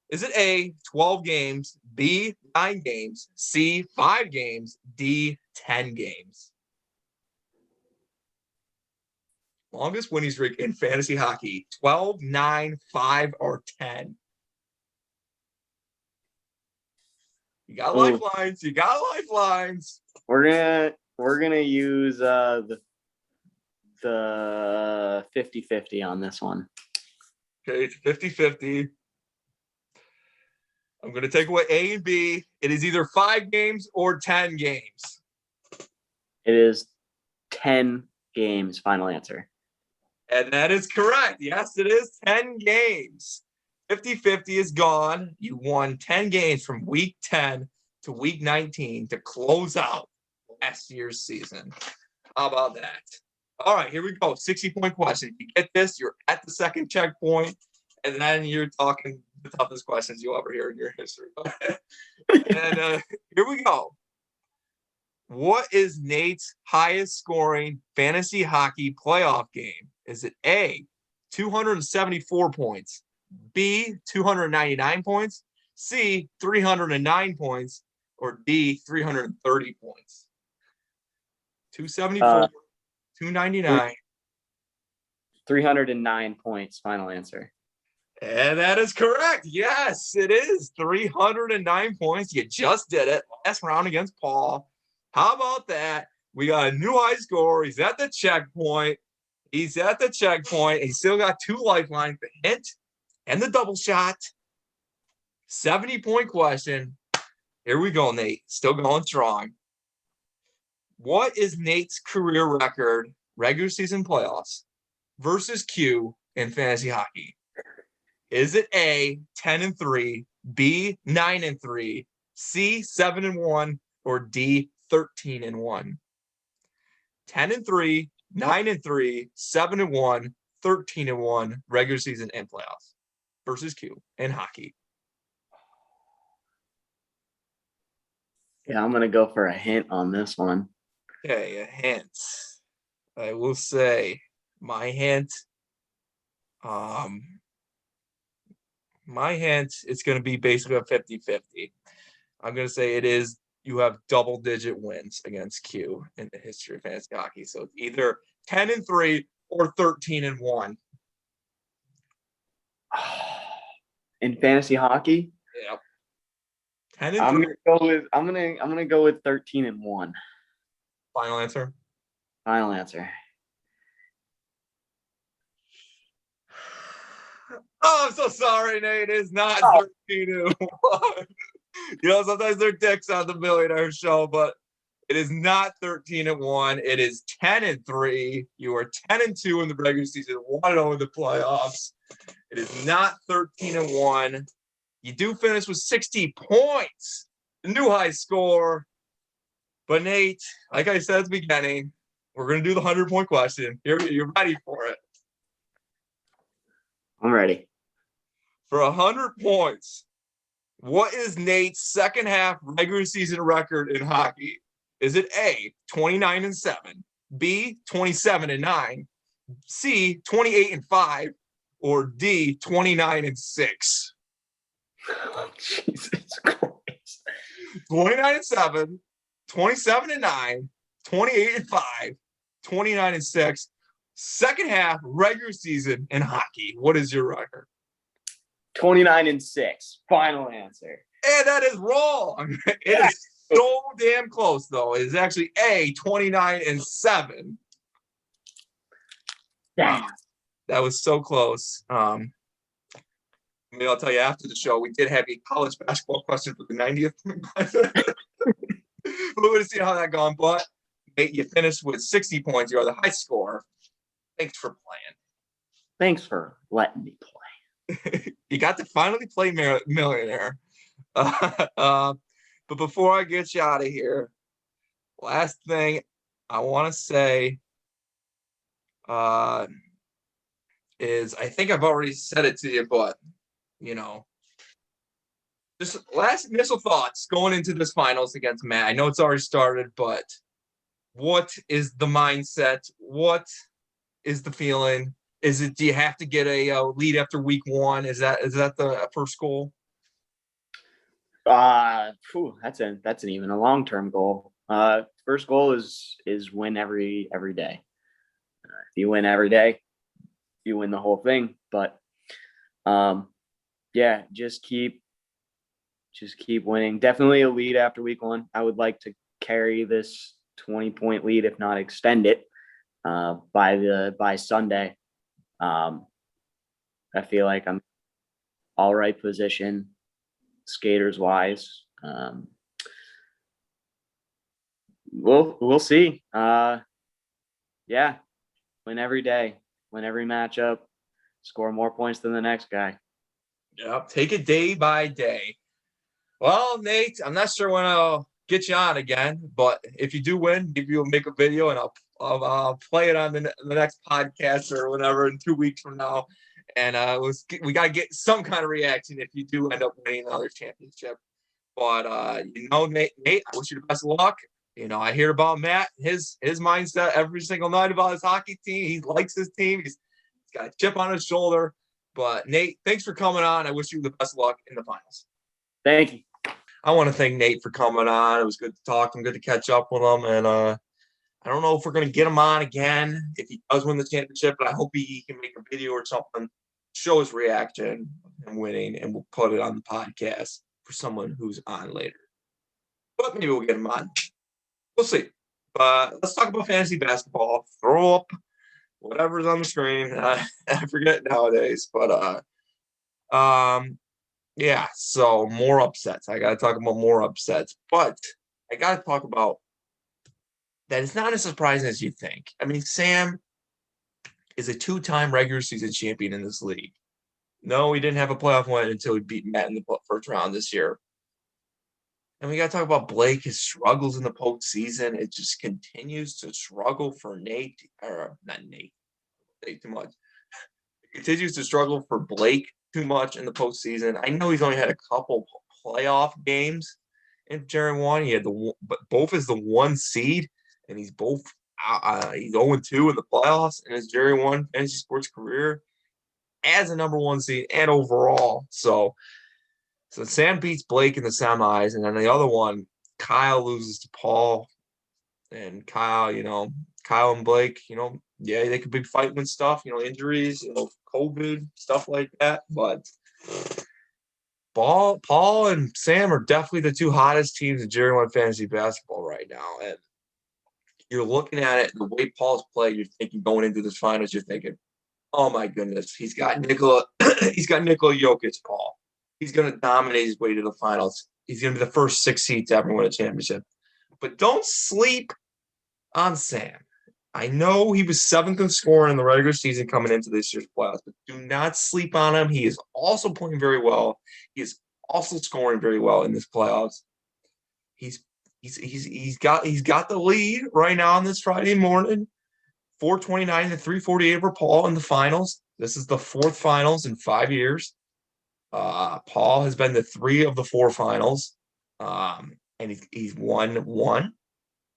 Is it A, 12 games, B, 9 games, C, 5 games, D, 10 games? Longest winning streak in fantasy hockey, 12, 9, 5, or 10? You got lifelines. You got lifelines. We're gonna use the 50-50 on this one. Okay, it's 50-50. I'm going to take away A and B. It is either 5 games or 10 games. It is 10 games. Final answer. And that is correct. Yes, it is 10 games. 50-50 is gone. You won 10 games from week 10 to week 19 to close out last year's season. How about that? All right, here we go. 60-point question. If you get this, you're at the second checkpoint, and then you're talking the toughest questions you'll ever hear in your history. And here we go. What is Nate's highest scoring fantasy hockey playoff game? Is it A, 274 points, B, 299 points, C, 309 points, or D, 330 points? 274, 299. 309 points. Final answer. And that is correct. Yes, it is 309 points. You just did it. Last round against Paul. How about that? We got a new high score. He's at the checkpoint. He's at the checkpoint. He's still got 2 lifelines, the hint and the double shot. 70-point question. Here we go, Nate. Still going strong. What is Nate's career record, regular season playoffs, versus Q in fantasy hockey? Is it A, 10-3, B, 9-3, C, 7-1, or D, 13-1? 10-3, 9-3, 7-1, 13-1, regular season and playoffs versus Q in hockey. Yeah, I'm gonna go for a hint on this one. Okay, a hint. I will say my hint. My hint, it's going to be basically a 50-50. I'm going to say it is you have double-digit wins against Q in the history of fantasy hockey. So it's either 10-3 or 13-1. In fantasy hockey? Yeah. 10-3. I'm gonna go with 13-1. Final answer. Final answer. Oh, I'm so sorry, Nate. It is not 13-1. Sometimes they're dicks on the Millionaire Show, but it is not 13-1. It is 10-3. You are 10-2 in the regular season, 1-0 in the playoffs. It is not 13-1. You do finish with 60 points, the new high score. But Nate, like I said at the beginning, we're going to do the 100-point question. You're ready for it. I'm ready. For 100 points, what is Nate's second half regular season record in hockey? Is it A, 29-7, B, 27-9, C, 28-5, or D, 29-6? Jesus Christ. 29-7, 27-9, 28-5, 29-6. Second half regular season in hockey. What is your record? 29-6. Final answer. And that is wrong. It is so damn close, though. It is actually A, 29-7. Damn. That was so close. Maybe I'll tell you after the show, we did have a college basketball question for the 90th. We're going to see how that gone. But Nate, you finished with 60 points. You are the high scorer. Thanks for playing. Thanks for letting me play. You got to finally play Millionaire. But before I get you out of here, last thing I want to say is I think I've already said it to you, but, just last initial thoughts going into this finals against Matt. I know it's already started, but what is the mindset? What is the feeling? Do you have to get a lead after week 1? Is that the first goal? That's an even a long-term goal. First goal is win every day. If you win every day, you win the whole thing. But yeah, just keep winning. Definitely a lead after week 1. I would like to carry this 20-point lead, if not extend it, by Sunday. I feel like I'm all right position, skaters wise. We'll see. Yeah, win every day, win every matchup, score more points than the next guy. Yep, take it day by day. Well, Nate, I'm not sure when I'll get you on again, but if you do win, maybe you'll make a video and I'll play it on the next podcast or whatever in 2 weeks from now. And we got to get some kind of reaction if you do end up winning another championship. But Nate, I wish you the best of luck. I hear about Matt, his mindset every single night about his hockey team. He likes his team. He's got a chip on his shoulder. But Nate, thanks for coming on. I wish you the best of luck in the finals. Thank you. I want to thank Nate for coming on. It was good to talk and good to catch up with him. And I don't know if we're going to get him on again if he does win the championship, but I hope he can make a video or something, show his reaction and winning, and we'll put it on the podcast for someone who's on later. But maybe we'll get him on. We'll see. But let's talk about fantasy basketball. Throw up whatever's on the screen. I forget nowadays, but yeah. So more upsets. I got to talk about more upsets, but I got to talk about that. It's not as surprising as you think. I mean, Sam is a two-time regular season champion in this league. No, he didn't have a playoff win until he beat Matt in the first round this year. And we got to talk about Blake, his struggles in the postseason. It just continues to struggle for Nate, or not Nate too much. It continues to struggle for Blake too much in the postseason. I know he's only had a couple playoff games in JERRY1. He had but both is the 1 seed, and he's 0-2 in the playoffs in his JERRY1 fantasy sports career as a number 1 seed and overall. So Sam beats Blake in the semis, and then the other one, Kyle loses to Paul. And Kyle and Blake, yeah, they could be fighting with stuff, injuries, COVID, stuff like that. But Paul and Sam are definitely the two hottest teams in JERRY1 fantasy basketball right now. And you're looking at it, the way Paul's played, you're thinking going into this finals, you're thinking, oh my goodness, he's got Nikola Jokic, Paul. He's going to dominate his way to the finals. He's going to be the first 6 seed to ever win a championship. But don't sleep on Sam. I know he was 7th in scoring in the regular season coming into this year's playoffs, but do not sleep on him. He is also playing very well. He is also scoring very well in this playoffs. He's got the lead right now on this Friday morning, 429 to 348 over Paul in the finals. This is the 4th finals in 5 years. Paul has been to 3 of the 4 finals, and he's won 1.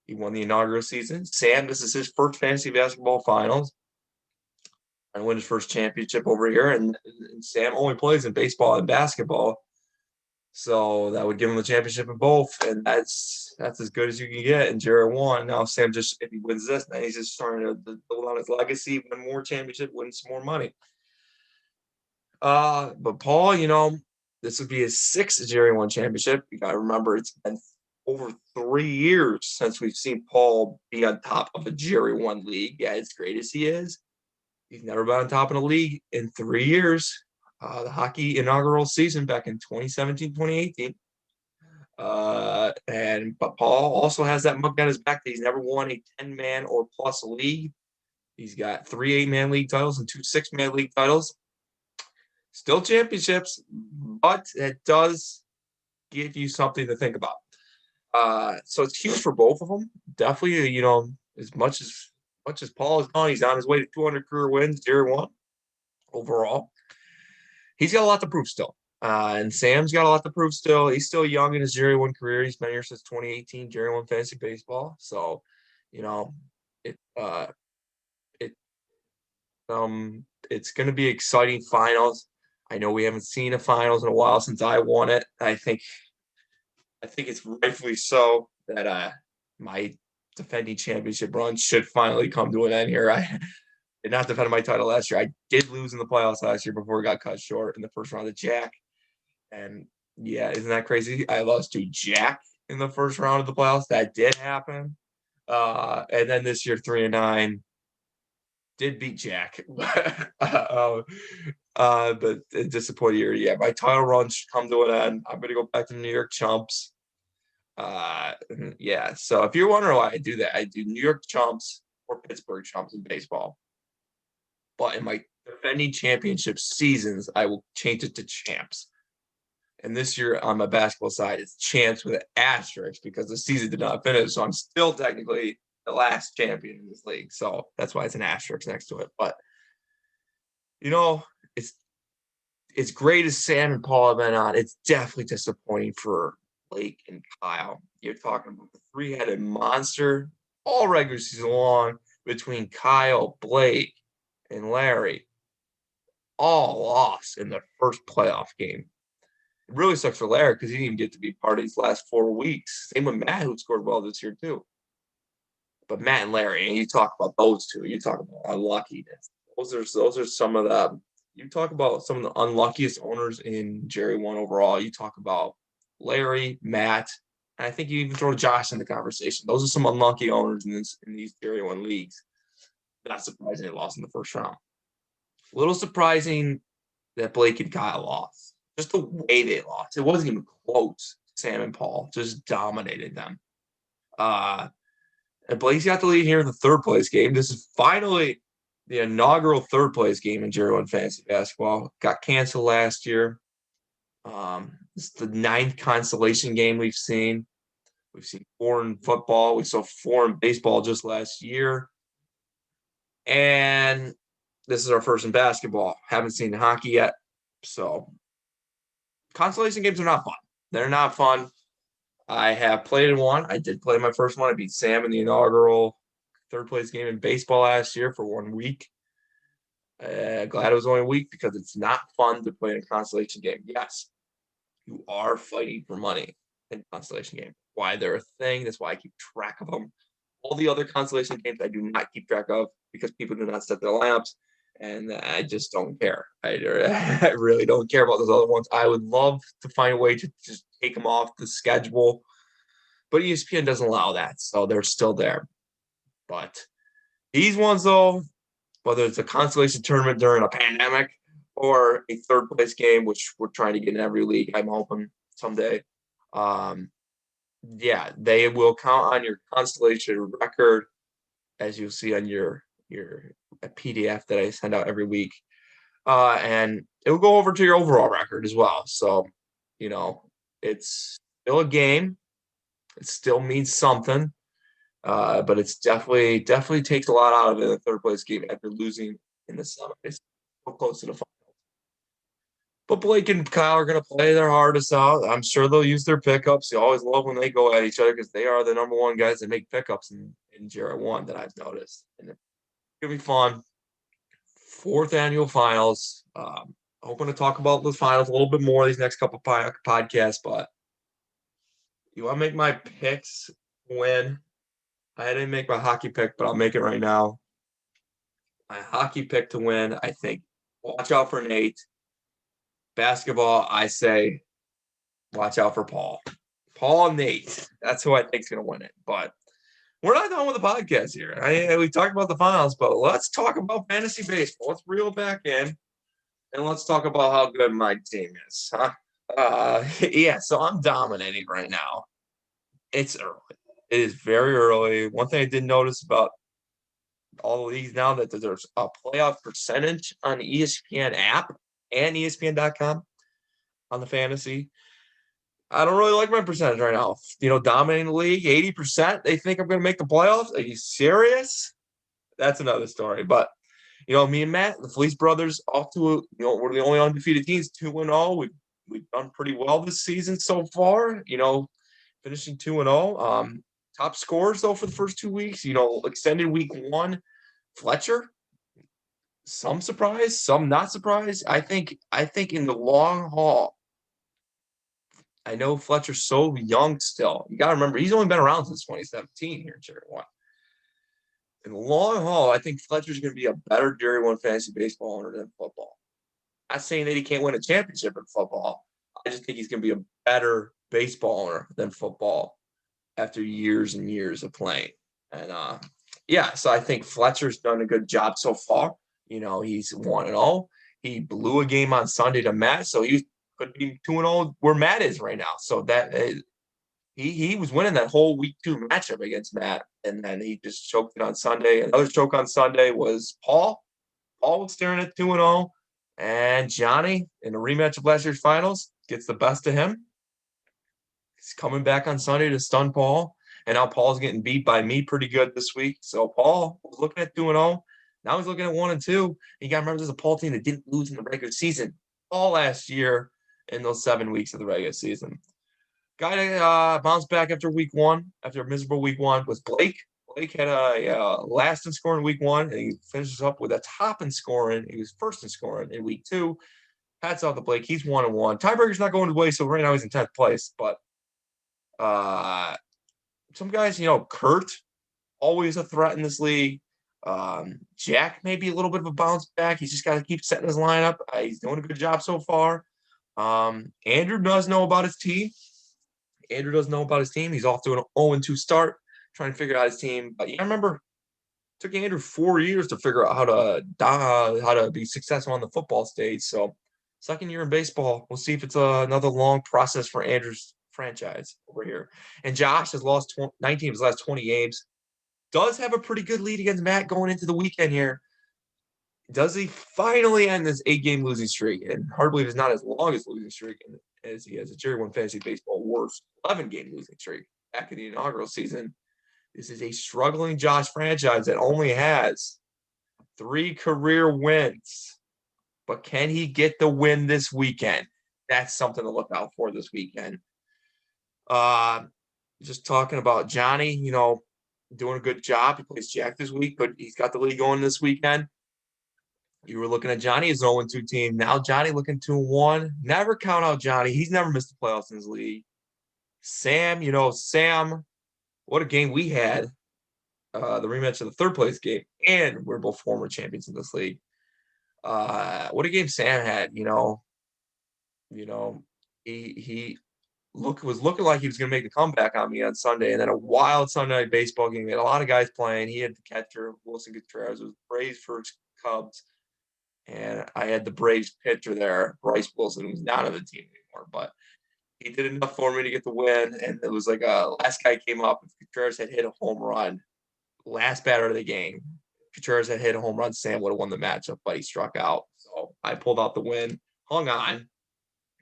He won the inaugural season. Sam, this is his first fantasy basketball finals. And win his first championship over here. And Sam only plays in baseball and basketball. So that would give him the championship in both. And that's as good as you can get in JERRY1. Now, Sam if he wins this, then he's just starting to build on his legacy, win more championship, win some more money. But Paul, this would be his 6th JERRY1 championship. You got to remember, it's been over 3 years since we've seen Paul be on top of a JERRY1 league. Yeah, as great as he is, he's never been on top of a league in 3 years. The hockey inaugural season back in 2017, 2018. But Paul also has that mug on his back that he's never won a 10-man or plus league. He's got 3 8-man league titles and 2 6-man league titles. Still championships, but it does give you something to think about. So it's huge for both of them. Definitely, as much as Paul is gone, he's on his way to 200 career wins, JERRY1 overall. He's got a lot to prove still. And Sam's got a lot to prove still. He's still young in his JERRY1 career. He's been here since 2018, JERRY1 fantasy baseball. So, it's going to be exciting finals. I know we haven't seen a finals in a while since I won it. I think it's rightfully so that my defending championship run should finally come to an end here. I did not defend my title last year. I did lose in the playoffs last year before it got cut short in the first round of Jack. And yeah, isn't that crazy? I lost to Jack in the first round of the playoffs. That did happen. And then this year, 3-9, did beat Jack. But a disappointing year. Yeah, my title run should come to an end. I'm going to go back to the New York Chumps. Yeah, so if you're wondering why I do that, I do New York Chumps or Pittsburgh Chumps in baseball. But in my defending championship seasons, I will change it to champs. And this year on my basketball side, it's champs with an asterisk because the season did not finish. So I'm still technically the last champion in this league. So that's why it's an asterisk next to it. But, it's great as Sam and Paul have been on. It's definitely disappointing for Blake and Kyle. You're talking about the 3-headed monster all regular season long between Kyle, Blake, and Larry. All lost in the first playoff game. It really sucks for Larry because he didn't even get to be part of these last 4 weeks. Same with Matt, who scored well this year too. But Matt and Larry, and you talk about those two, you talk about unluckiness. Those are some of the. You talk about some of the unluckiest owners in JERRY1 overall. You talk about Larry, Matt, and I think you even throw Josh in the conversation. Those are some unlucky owners in these JERRY1 leagues. Not surprising they lost in the first round. A little surprising that Blake and Kyle lost. Just the way they lost. It wasn't even close. Sam and Paul just dominated them. And Blake's got the lead here in the third place game. This is finally the inaugural third place game in JERRY1 Fantasy Basketball. Got canceled last year. It's the 9th consolation game we've seen. We've seen 4 in football. We saw 4 in baseball just last year. And this is our first in basketball. Haven't seen hockey yet. So consolation games are not fun. They're not fun. I have played in one. I did play my first one. I beat Sam in the inaugural third place game in baseball last year for 1 week. Glad it was only a week because it's not fun to play in a consolation game. Yes, you are fighting for money in consolation game. Why they're a thing. That's why I keep track of them. All the other consolation games I do not keep track of because people do not set their lineups, and I just don't care. I really don't care about those other ones. I would love to find a way to just take them off the schedule, but ESPN doesn't allow that, so they're still there. But these ones, though, whether it's a consolation tournament during a pandemic or a third place game, which we're trying to get in every league, I'm hoping someday. Yeah, they will count on your constellation record, as you'll see on your PDF that I send out every week, and it will go over to your overall record as well. So, it's still a game. It still means something, but it's definitely takes a lot out of it in the third place game after losing in the semis. So close to the final. But Blake and Kyle are going to play their hardest out. I'm sure they'll use their pickups. You always love when they go at each other because they are the number one guys that make pickups in JERRY1 that I've noticed. And it's going to be fun. 4th annual finals. Hoping to talk about the finals a little bit more these next couple podcasts. But you want to make my picks win? I didn't make my hockey pick, but I'll make it right now. My hockey pick to win, I think, watch out for Nate. Basketball, I say, watch out for Paul. Paul and Nate. That's who I think is going to win it. But we're not done with the podcast here. We talked about the finals, but let's talk about fantasy baseball. Let's reel it back in, and let's talk about how good my team is. Yeah, so I'm dominating right now. It's early. It is very early. One thing I did notice about all the leagues now that there's a playoff percentage on the ESPN app and ESPN.com on the fantasy. I don't really like my percentage right now. Dominating the league, 80%. They think I'm going to make the playoffs. Are you serious? That's another story. But, me and Matt, the Felice brothers, off to, we're the only undefeated teams, 2-0. We've done pretty well this season so far, finishing 2-0. Top scores, though, for the first 2 weeks, extended week 1. Fletcher, some surprise, some not surprised. I think in the long haul, I know Fletcher's so young still. You got to remember, he's only been around since 2017 here in JERRY1. In the long haul, I think Fletcher's going to be a better JERRY1 fantasy baseball owner than football. I'm not saying that he can't win a championship in football. I just think he's going to be a better baseball owner than football after years and years of playing. And, so I think Fletcher's done a good job so far. He's 1-0. He blew a game on Sunday to Matt, so he could be 2-0 where Matt is right now. So that he was winning that whole week 2 matchup against Matt, and then he just choked it on Sunday. Another choke on Sunday was Paul. Paul was staring at 2-0, and Johnny in a rematch of last year's finals gets the best of him. He's coming back on Sunday to stun Paul, and now Paul's getting beat by me pretty good this week. So Paul was looking at 2-0. Now he's looking at 1-2. You got to remember, there's a Paul team that didn't lose in the regular season all last year in those 7 weeks of the regular season. Guy that bounced back after week 1, after a miserable week 1, was Blake. Blake had a last in scoring week 1, and he finishes up with a top in scoring. He was first in scoring in week 2. Hats off to Blake. He's 1-1. Tiebreaker's not going to waste, so right now he's in 10th place. But some guys, Kurt, always a threat in this league. Jack may be a little bit of a bounce back. He's just got to keep setting his lineup. He's doing a good job so far. Andrew does know about his team. He's off to an 0-2 start, trying to figure out his team. But remember, Took Andrew 4 years to figure out how to be successful on the football stage. So, second year in baseball. We'll see if it's another long process for Andrew's franchise over here. And Josh has lost 19 of his last 20 games. Does have a pretty good lead against Matt going into the weekend here. Does he finally end this 8-game losing streak? And hard to believe it's not as long as losing streak as he has a JERRY1 Fantasy Baseball worst 11-game losing streak back in the inaugural season. This is a struggling Josh franchise that only has 3 career wins. But can he get the win this weekend? That's something to look out for this weekend. Just talking about Johnny, doing a good job. He plays Jack this week, but he's got the league going this weekend. You were looking at Johnny as an 0-2 team. Now Johnny looking 2-1. Never count out Johnny. He's never missed the playoffs in his league. Sam, what a game we had. The rematch of the third place game, and we're both former champions in this league. What a game Sam had. He was looking like he was going to make a comeback on me on Sunday, and then a wild Sunday night baseball game. He had a lot of guys playing. He had the catcher Wilson Contreras, was Braves for Cubs, and I had the Braves pitcher there, Bryce Wilson, who's not on the team anymore, but he did enough for me to get the win. And it was like last guy came up. If Contreras had hit a home run, last batter of the game, Contreras had hit a home run, Sam would have won the matchup, but he struck out. So I pulled out the win, hung on.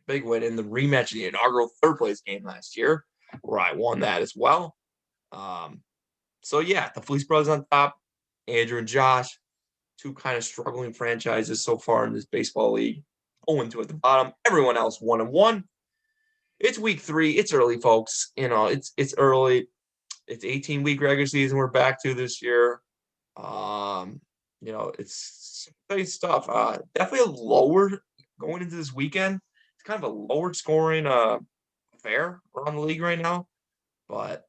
Big win in the rematch of the inaugural third place game last year, where I won that as well. So yeah, the Felice brothers on top, Andrew and Josh, 2 kind of struggling franchises so far in this baseball league. 0-2 at the bottom. Everyone else 1-1. It's week 3. It's early, folks. It's early. It's 18-week regular season we're back to this year. It's nice stuff. Definitely a lower going into this weekend. It's kind of a lower scoring affair around the league right now, but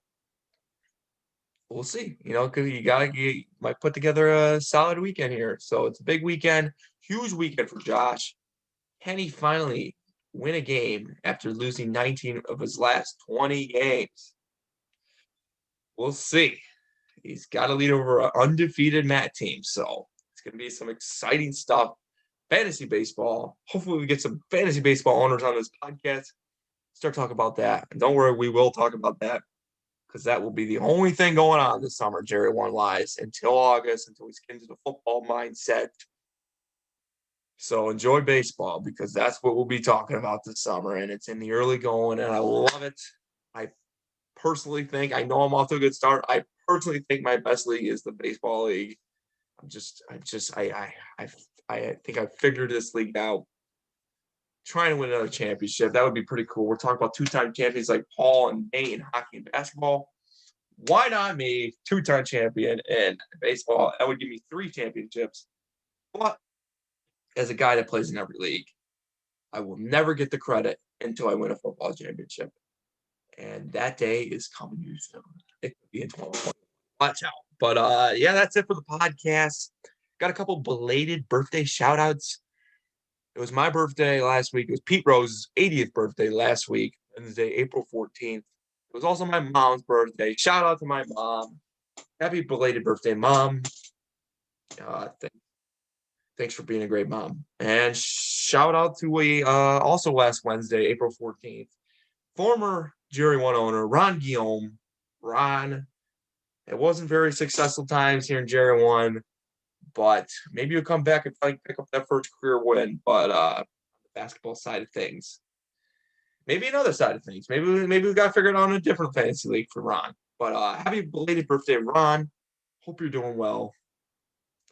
we'll see. Because you might put together a solid weekend here. So it's a big weekend, huge weekend for Josh. Can he finally win a game after losing 19 of his last 20 games? We'll see. He's got to lead over an undefeated Matt team, so it's going to be some exciting stuff. Fantasy baseball. Hopefully we get some fantasy baseball owners on this podcast. Start talking about that. And don't worry, we will talk about that because that will be the only thing going on this summer, JERRY1 Lives, until August, until we get into the football mindset. So enjoy baseball because that's what we'll be talking about this summer, and it's in the early going, and I love it. I personally think, I know I'm off to a good start. I personally think my best league is the baseball league. I think I figured this league out. Trying to win another championship. That would be pretty cool. We're talking about 2-time champions like Paul and Nate in hockey and basketball. Why not me, 2-time champion in baseball? That would give me 3 championships. But as a guy that plays in every league, I will never get the credit until I win a football championship. And that day is coming soon. It could be in 2020. Watch out. But yeah, that's it for the podcast. Got a couple belated birthday shout outs. It was my birthday last week. It was Pete Rose's 80th birthday last week, Wednesday, April 14th. It was also my mom's birthday. Shout out to my mom. Happy belated birthday, Mom. Thanks for being a great mom. And shout out to also last Wednesday, April 14th, former JERRY1 owner, Ron Guillaume. Ron, it wasn't very successful times here in JERRY1, but maybe you'll come back and pick up that first career win. But the basketball side of things, maybe another side of things. Maybe we got figured out on a different fantasy league for Ron. But happy belated birthday, Ron. Hope you're doing well.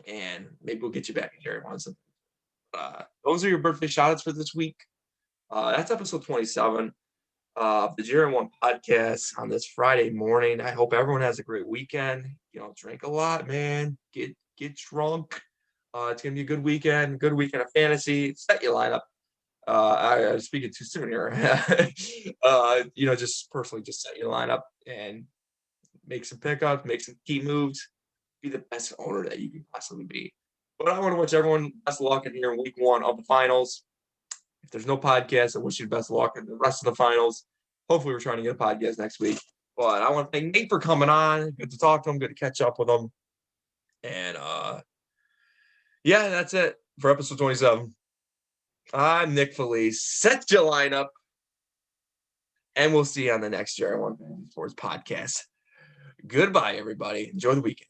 And maybe we'll get you back in JERRY1. Those are your birthday shout-outs for this week. That's episode 27 of the JERRY1 podcast on this Friday morning. I hope everyone has a great weekend. Drink a lot, man. Get drunk. It's gonna be a good weekend of fantasy. Set your lineup. I was speaking too soon here. Just personally, just set your lineup and make some pickups, make some key moves. Be the best owner that you can possibly be. But I want to wish everyone best of luck in here in week 1 of the finals. If there's no podcast, I wish you the best of luck in the rest of the finals. Hopefully, we're trying to get a podcast next week. But I want to thank Nate for coming on. Good to talk to him. Good to catch up with him. And yeah, that's it for episode 27. I'm Nick Felice. Set your lineup. And we'll see you on the next JERRY1 Fantasy Sports podcast. Goodbye, everybody. Enjoy the weekend.